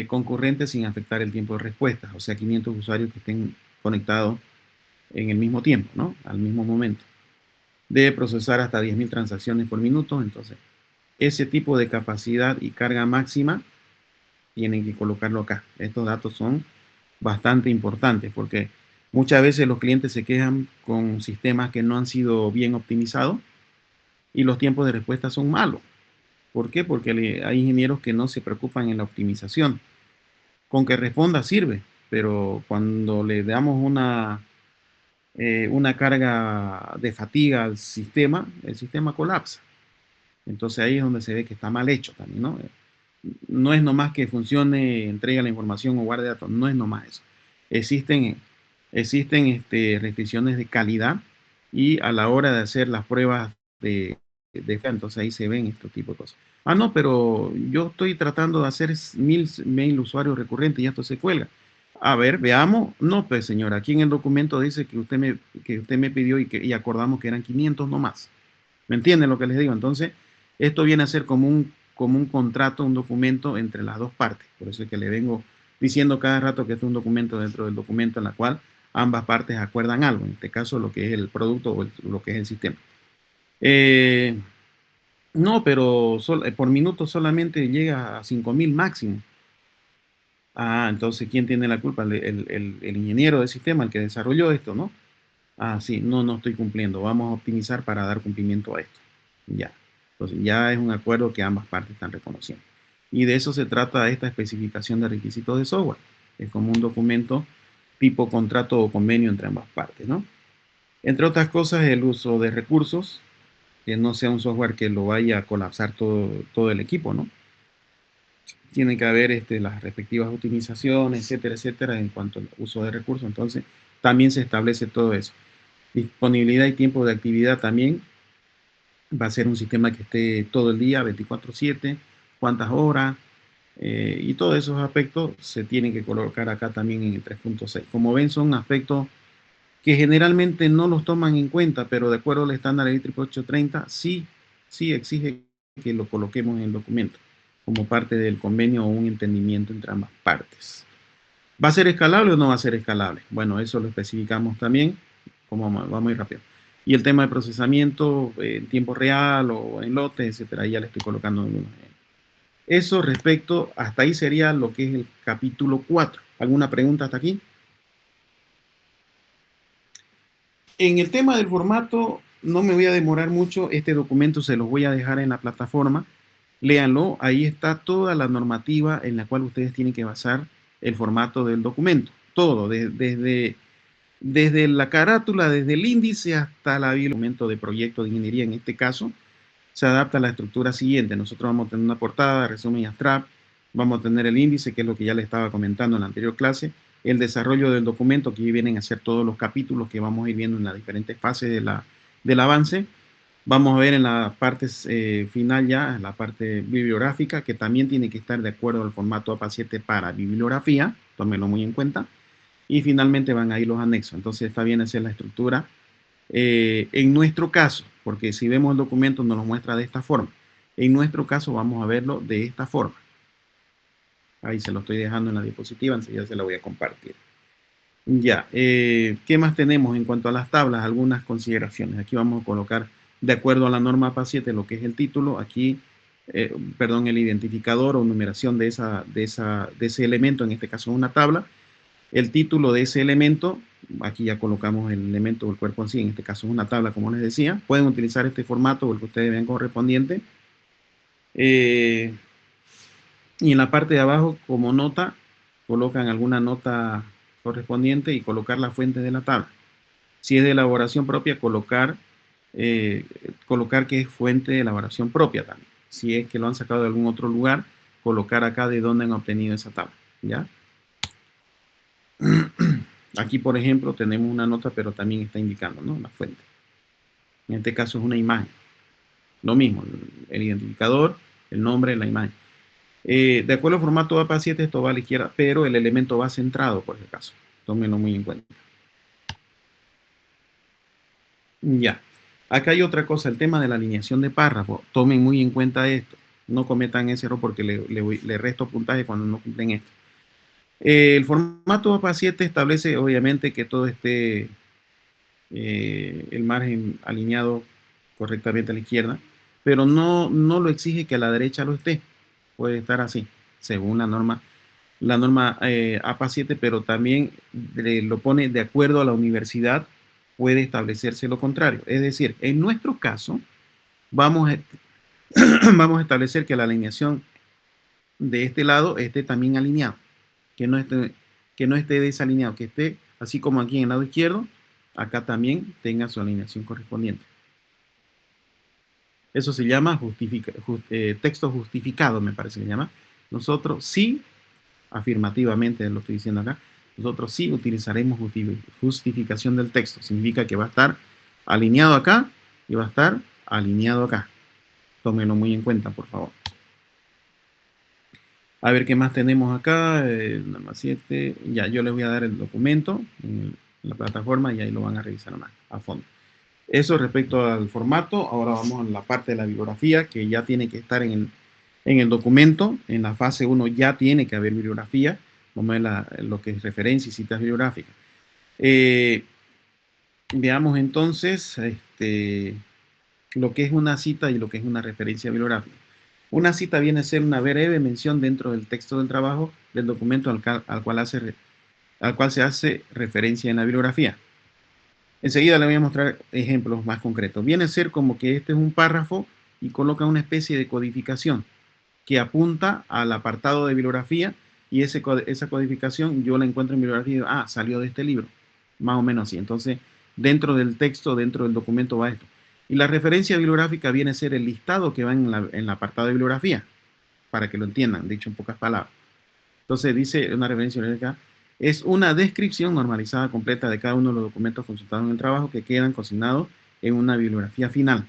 concurrentes sin afectar el tiempo de respuesta, o sea, 500 usuarios que estén conectados en el mismo tiempo, ¿no? Al mismo momento. Debe procesar hasta 10.000 transacciones por minuto, entonces ese tipo de capacidad y carga máxima tienen que colocarlo acá. Estos datos son bastante importantes porque muchas veces los clientes se quejan con sistemas que no han sido bien optimizados y los tiempos de respuesta son malos. ¿Por qué? Porque hay ingenieros que no se preocupan en la optimización. Con que responda sirve, pero cuando le damos una carga de fatiga al sistema, el sistema colapsa. Entonces ahí es donde se ve que está mal hecho también, ¿no? no es nomás que funcione, entrega la información o guarde datos, no es nomás eso. Existen, restricciones de calidad y a la hora de hacer las pruebas entonces ahí se ven este tipo de cosas. Ah, no, pero yo estoy tratando de hacer mil usuarios recurrentes y esto se cuelga. A ver, veamos. No, pues señora, aquí en el documento dice que usted me pidió y acordamos que eran 500 nomás. ¿Me entienden lo que les digo? Entonces, esto viene a ser como un contrato, un documento entre las dos partes. Por eso es que le vengo diciendo cada rato que es un documento dentro del documento en la cual ambas partes acuerdan algo, en este caso lo que es el producto o lo que es el sistema. No, pero por minuto solamente llega a 5.000 máximo. Ah, entonces, ¿quién tiene la culpa? El ingeniero del sistema, el que desarrolló esto, ¿no? Ah, sí, no estoy cumpliendo. Vamos a optimizar para dar cumplimiento a esto. Ya. Entonces, ya es un acuerdo que ambas partes están reconociendo. Y de eso se trata esta especificación de requisitos de software. Es como un documento tipo contrato o convenio entre ambas partes, ¿no? Entre otras cosas, el uso de recursos, que no sea un software que lo vaya a colapsar todo el equipo, ¿no? Tiene que haber las respectivas optimizaciones, etcétera, etcétera, en cuanto al uso de recursos. Entonces, también se establece todo eso. Disponibilidad y tiempo de actividad también. Va a ser un sistema que esté todo el día, 24/7, cuántas horas, y todos esos aspectos se tienen que colocar acá también en el 3.6. Como ven, son aspectos que generalmente no los toman en cuenta, pero de acuerdo al estándar IEEE 830, sí exige que lo coloquemos en el documento como parte del convenio o un entendimiento entre ambas partes. ¿Va a ser escalable o no va a ser escalable? Bueno, eso lo especificamos también. Va muy rápido. Y el tema de procesamiento en tiempo real o en lotes, etcétera, ahí ya le estoy colocando algunos. Eso respecto, hasta ahí sería lo que es el capítulo 4. ¿Alguna pregunta hasta aquí? En el tema del formato, no me voy a demorar mucho. Este documento se los voy a dejar en la plataforma. Léanlo, ahí está toda la normativa en la cual ustedes tienen que basar el formato del documento. Todo, desde la carátula, desde el índice hasta el documento de proyecto de ingeniería, en este caso, se adapta a la estructura siguiente. Nosotros vamos a tener una portada, resumen y abstract, vamos a tener el índice, que es lo que ya les estaba comentando en la anterior clase, el desarrollo del documento, que vienen a ser todos los capítulos que vamos a ir viendo en las diferentes fases del avance. Vamos a ver en la parte final ya, en la parte bibliográfica, que también tiene que estar de acuerdo al formato APA 7 para bibliografía, tómenlo muy en cuenta. Y finalmente van a ir los anexos. Entonces está bien hacer la estructura. En nuestro caso, porque si vemos el documento nos lo muestra de esta forma. En nuestro caso vamos a verlo de esta forma. Ahí se lo estoy dejando en la diapositiva, enseguida se la voy a compartir. Ya, ¿qué más tenemos en cuanto a las tablas? Algunas consideraciones. Aquí vamos a colocar, de acuerdo a la norma APA 7, lo que es el título. Aquí, el identificador o numeración de ese elemento, en este caso una tabla. El título de ese elemento, aquí ya colocamos el elemento o el cuerpo en sí, en este caso es una tabla, como les decía. Pueden utilizar este formato o el que ustedes vean correspondiente. Y en la parte de abajo, como nota, colocan alguna nota correspondiente y colocar la fuente de la tabla. Si es de elaboración propia, colocar que es fuente de elaboración propia también. Si es que lo han sacado de algún otro lugar, colocar acá de dónde han obtenido esa tabla. ¿Ya? Aquí, por ejemplo, tenemos una nota, pero también está indicando, ¿no?, la fuente. En este caso es una imagen. Lo mismo, el identificador, el nombre, la imagen. De acuerdo al formato APA 7, esto va a la izquierda, pero el elemento va centrado, por ese caso. Tómenlo muy en cuenta. Ya. Acá hay otra cosa, el tema de la alineación de párrafo. Tomen muy en cuenta esto. No cometan ese error porque le resto puntaje cuando no cumplen esto. El formato APA 7 establece, obviamente, que todo esté el margen alineado correctamente a la izquierda, pero no lo exige que a la derecha lo esté. Puede estar así, según la norma APA 7, pero también lo pone de acuerdo a la universidad, puede establecerse lo contrario. Es decir, en nuestro caso, vamos a, vamos a establecer que la alineación de este lado esté también alineado, que no esté desalineado, que esté así como aquí en el lado izquierdo, acá también tenga su alineación correspondiente. Eso se llama texto justificado, me parece que se llama, nosotros sí, afirmativamente lo estoy diciendo acá, nosotros sí utilizaremos justificación del texto. Significa que va a estar alineado acá y va a estar alineado acá. Tómenlo muy en cuenta, por favor. A ver qué más tenemos acá. Norma 7. Ya, yo les voy a dar el documento en la plataforma y ahí lo van a revisar más a fondo. Eso respecto al formato. Ahora vamos a la parte de la bibliografía, que ya tiene que estar en el documento. En la fase 1 ya tiene que haber bibliografía. Vamos a ver lo que es referencia y citas bibliográficas. Veamos entonces lo que es una cita y lo que es una referencia bibliográfica. Una cita viene a ser una breve mención dentro del texto del trabajo del documento al cual se hace referencia en la bibliografía. Enseguida le voy a mostrar ejemplos más concretos. Viene a ser como que este es un párrafo y coloca una especie de codificación que apunta al apartado de bibliografía y esa codificación yo la encuentro en bibliografía y digo, ah, salió de este libro, más o menos así. Entonces, dentro del texto, dentro del documento va esto. Y la referencia bibliográfica viene a ser el listado que va en el apartado de bibliografía, para que lo entiendan, dicho en pocas palabras. Entonces, dice una referencia bibliográfica, es una descripción normalizada completa de cada uno de los documentos consultados en el trabajo que quedan consignados en una bibliografía final.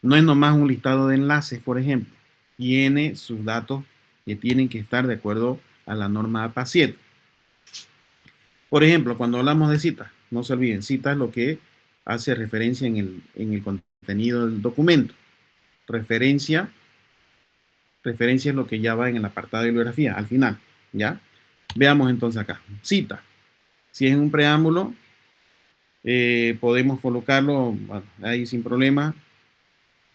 No es nomás un listado de enlaces, por ejemplo. Tiene sus datos que tienen que estar de acuerdo a la norma APA 7. Por ejemplo, cuando hablamos de citas, no se olviden, cita es lo que hace referencia en el contenido del documento. Referencia es lo que ya va en el apartado de bibliografía, al final, ¿ya? Veamos entonces acá. Cita. Si es en un preámbulo, podemos colocarlo, bueno, ahí sin problema.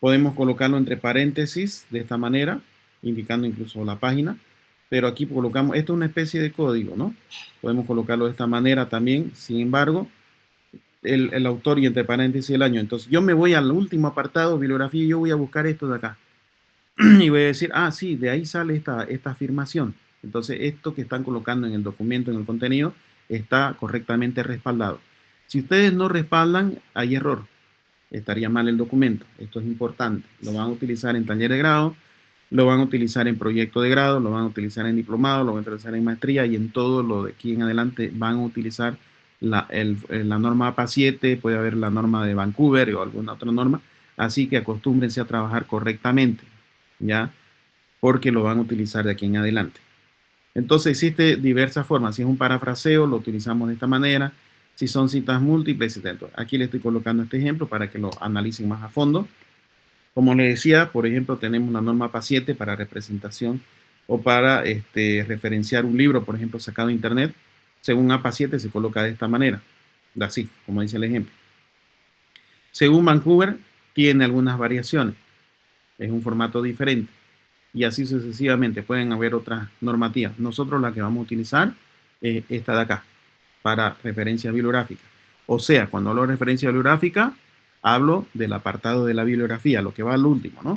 Podemos colocarlo entre paréntesis de esta manera, indicando incluso la página. Pero aquí colocamos, esto es una especie de código, ¿no? Podemos colocarlo de esta manera también. Sin embargo, el autor y entre paréntesis el año. Entonces, yo me voy al último apartado, bibliografía, y yo voy a buscar esto de acá. Y voy a decir, ah, sí, de ahí sale esta afirmación. Entonces, esto que están colocando en el documento, en el contenido, está correctamente respaldado. Si ustedes no respaldan, hay error. Estaría mal el documento. Esto es importante. Lo van a utilizar en taller de grado, lo van a utilizar en proyecto de grado, lo van a utilizar en diplomado, lo van a utilizar en maestría y en todo lo de aquí en adelante van a utilizar la norma APA 7, puede haber la norma de Vancouver o alguna otra norma. Así que acostúmbrense a trabajar correctamente, ¿ya? Porque lo van a utilizar de aquí en adelante. Entonces existe diversas formas. Si es un parafraseo, lo utilizamos de esta manera. Si son citas múltiples, etc. Aquí le estoy colocando este ejemplo para que lo analicen más a fondo. Como les decía, por ejemplo, tenemos una norma APA 7 para representación o para referenciar un libro, por ejemplo, sacado de internet. Según APA 7 se coloca de esta manera, así, como dice el ejemplo. Según Vancouver, tiene algunas variaciones. Es un formato diferente. Y así sucesivamente. Pueden haber otras normativas. Nosotros la que vamos a utilizar es esta de acá, para referencia bibliográfica. O sea, cuando hablo de referencia bibliográfica, hablo del apartado de la bibliografía, lo que va al último, ¿no?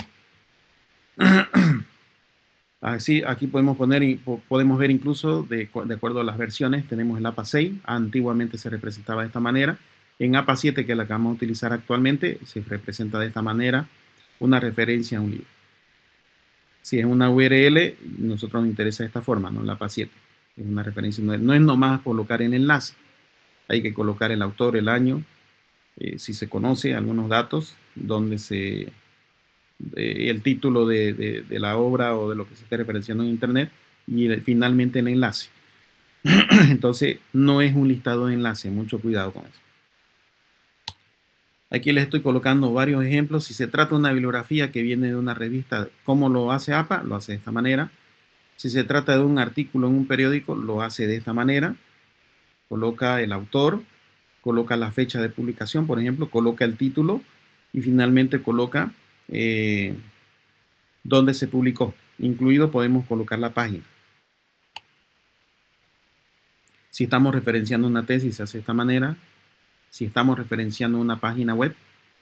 Así, aquí podemos podemos ver incluso, de acuerdo a las versiones, tenemos el APA 6, antiguamente se representaba de esta manera. En APA 7, que es la que vamos a utilizar actualmente, se representa de esta manera una referencia a un libro. Si es una URL, nosotros nos interesa de esta forma, ¿no? La APA 7. Es una referencia, no es nomás colocar el enlace. Hay que colocar el autor, el año, si se conoce algunos datos, donde el título de la obra o de lo que se esté referenciando en Internet y finalmente el enlace. Entonces, no es un listado de enlaces, mucho cuidado con eso. Aquí les estoy colocando varios ejemplos. Si se trata de una bibliografía que viene de una revista, ¿cómo lo hace APA? Lo hace de esta manera. Si se trata de un artículo en un periódico, lo hace de esta manera. Coloca el autor, coloca la fecha de publicación, por ejemplo, coloca el título y finalmente coloca dónde se publicó. Incluido podemos colocar la página. Si estamos referenciando una tesis, se hace de esta manera. Si estamos referenciando una página web,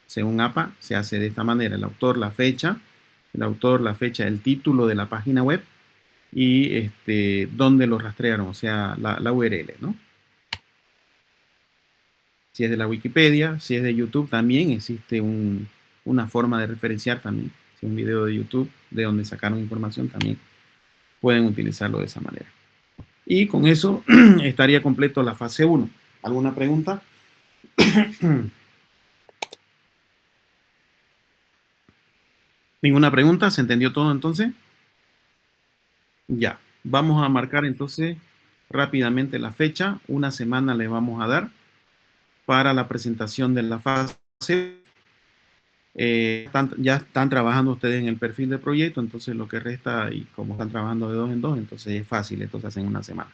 según APA, se hace de esta manera. El autor, la fecha, el título de la página web y dónde lo rastrearon, o sea, la URL, ¿no? Si es de la Wikipedia, si es de YouTube, también existe una forma de referenciar también. Si es un video de YouTube de donde sacaron información también. pueden utilizarlo de esa manera. Y con eso estaría completo la fase 1. ¿Alguna pregunta? ¿Ninguna pregunta? ¿Se entendió todo entonces? Ya. Vamos a marcar entonces rápidamente la fecha. Una semana le vamos a dar para la presentación de la fase. Ya están trabajando ustedes en el perfil de proyecto, entonces lo que resta, y como están trabajando de 2 en 2, entonces es fácil, entonces hacen una semana.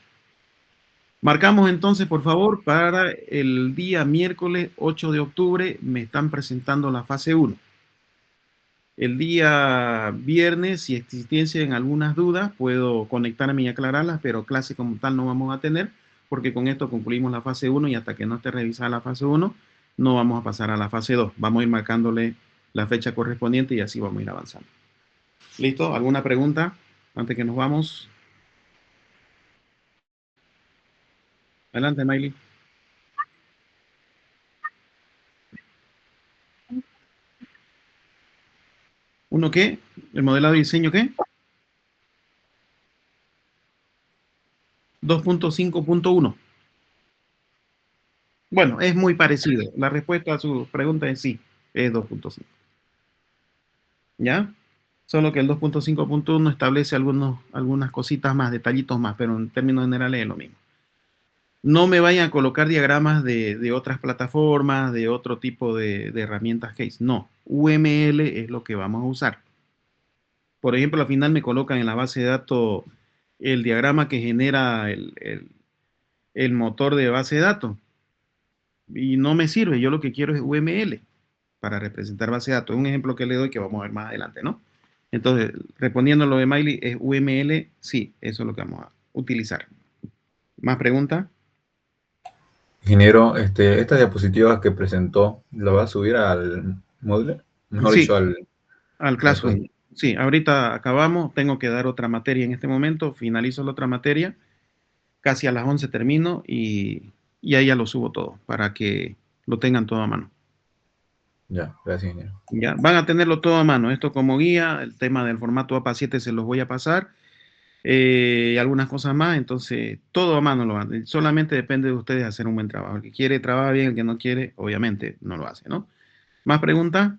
Marcamos entonces, por favor, para el día miércoles 8 de octubre, me están presentando la fase 1. El día viernes, si existiesen algunas dudas, puedo conectarme y aclararlas, pero clase como tal no vamos a tener, porque con esto concluimos la fase 1 y hasta que no esté revisada la fase 1, no vamos a pasar a la fase 2. Vamos a ir marcándole la fecha correspondiente y así vamos a ir avanzando. ¿Listo? ¿Alguna pregunta antes que nos vamos? Adelante, Miley. ¿Uno qué? ¿El modelado de diseño qué? 2.5.1. Bueno, es muy parecido. La respuesta a su pregunta es sí, es 2.5. ¿Ya? Solo que el 2.5.1 establece algunas cositas más, detallitos más, pero en términos generales es lo mismo. No me vayan a colocar diagramas de otras plataformas, de otro tipo de herramientas case. No, UML es lo que vamos a usar. Por ejemplo, al final me colocan en la base de datos el diagrama que genera el motor de base de datos. Y no me sirve, yo lo que quiero es UML para representar base de datos. Es un ejemplo que le doy que vamos a ver más adelante, ¿no? Entonces, respondiendo a lo de Miley, ¿es UML? Sí, eso es lo que vamos a utilizar. ¿Más preguntas? Ingeniero, estas diapositivas que presentó, ¿lo va a subir al Moodle? Mejor dicho, Sí, al Classroom. Classroom. Sí, ahorita acabamos, tengo que dar otra materia en este momento, finalizo la otra materia, casi a las 11 termino y ahí ya lo subo todo para que lo tengan todo a mano. Ya, gracias, ingeniero. Ya, van a tenerlo todo a mano, esto como guía, el tema del formato APA 7 se los voy a pasar, algunas cosas más, entonces todo a mano lo van. Solamente depende de ustedes hacer un buen trabajo. El que quiere trabaja bien, el que no quiere, obviamente no lo hace, ¿no? ¿Más preguntas?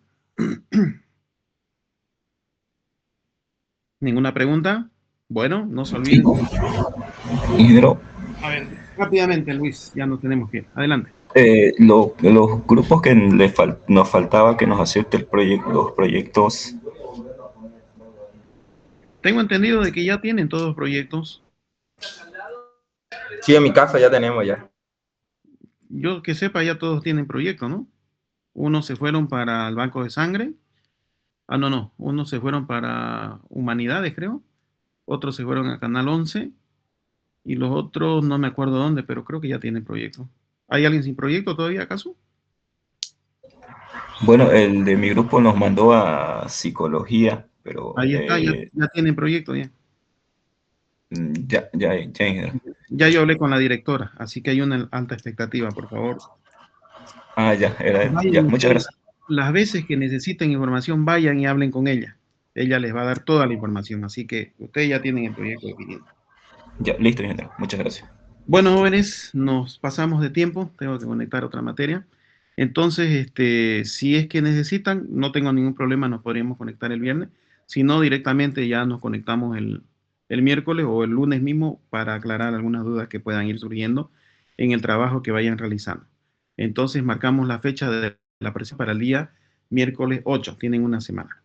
¿Ninguna pregunta? Bueno, no se Sí, olviden. ingeniero, A ver, rápidamente, Luis, ya nos tenemos que ir. Adelante. los grupos que nos faltaba que nos acepte los proyectos. Tengo entendido de que ya tienen todos los proyectos. Sí, en mi casa ya tenemos ya. Yo que sepa, ya todos tienen proyectos, ¿no? Unos se fueron para el banco de sangre. Ah, no. Unos se fueron para Humanidades, creo. Otros se fueron a Canal 11. Y los otros no me acuerdo dónde, pero creo que ya tienen proyecto. ¿Hay alguien sin proyecto todavía, acaso? Bueno, el de mi grupo nos mandó a psicología, pero Ahí está, ya tienen proyecto, ya. ya, ingeniero. Ya yo hablé con la directora, así que hay una alta expectativa, por favor. Ah, ya, ya, Vayan muchas ustedes, gracias. las veces que necesiten información, vayan y hablen con ella. Ella les va a dar toda la información, así que ustedes ya tienen el proyecto definido. Ya, listo, ingeniero, muchas gracias. Bueno, jóvenes, nos pasamos de tiempo, tengo que conectar otra materia. Entonces, si es que necesitan, no tengo ningún problema, nos podríamos conectar el viernes. Si no, directamente ya nos conectamos el miércoles o el lunes mismo para aclarar algunas dudas que puedan ir surgiendo en el trabajo que vayan realizando. Entonces, marcamos la fecha de la presentación para el día miércoles 8. Tienen una semana.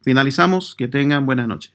Finalizamos, que tengan buenas noches.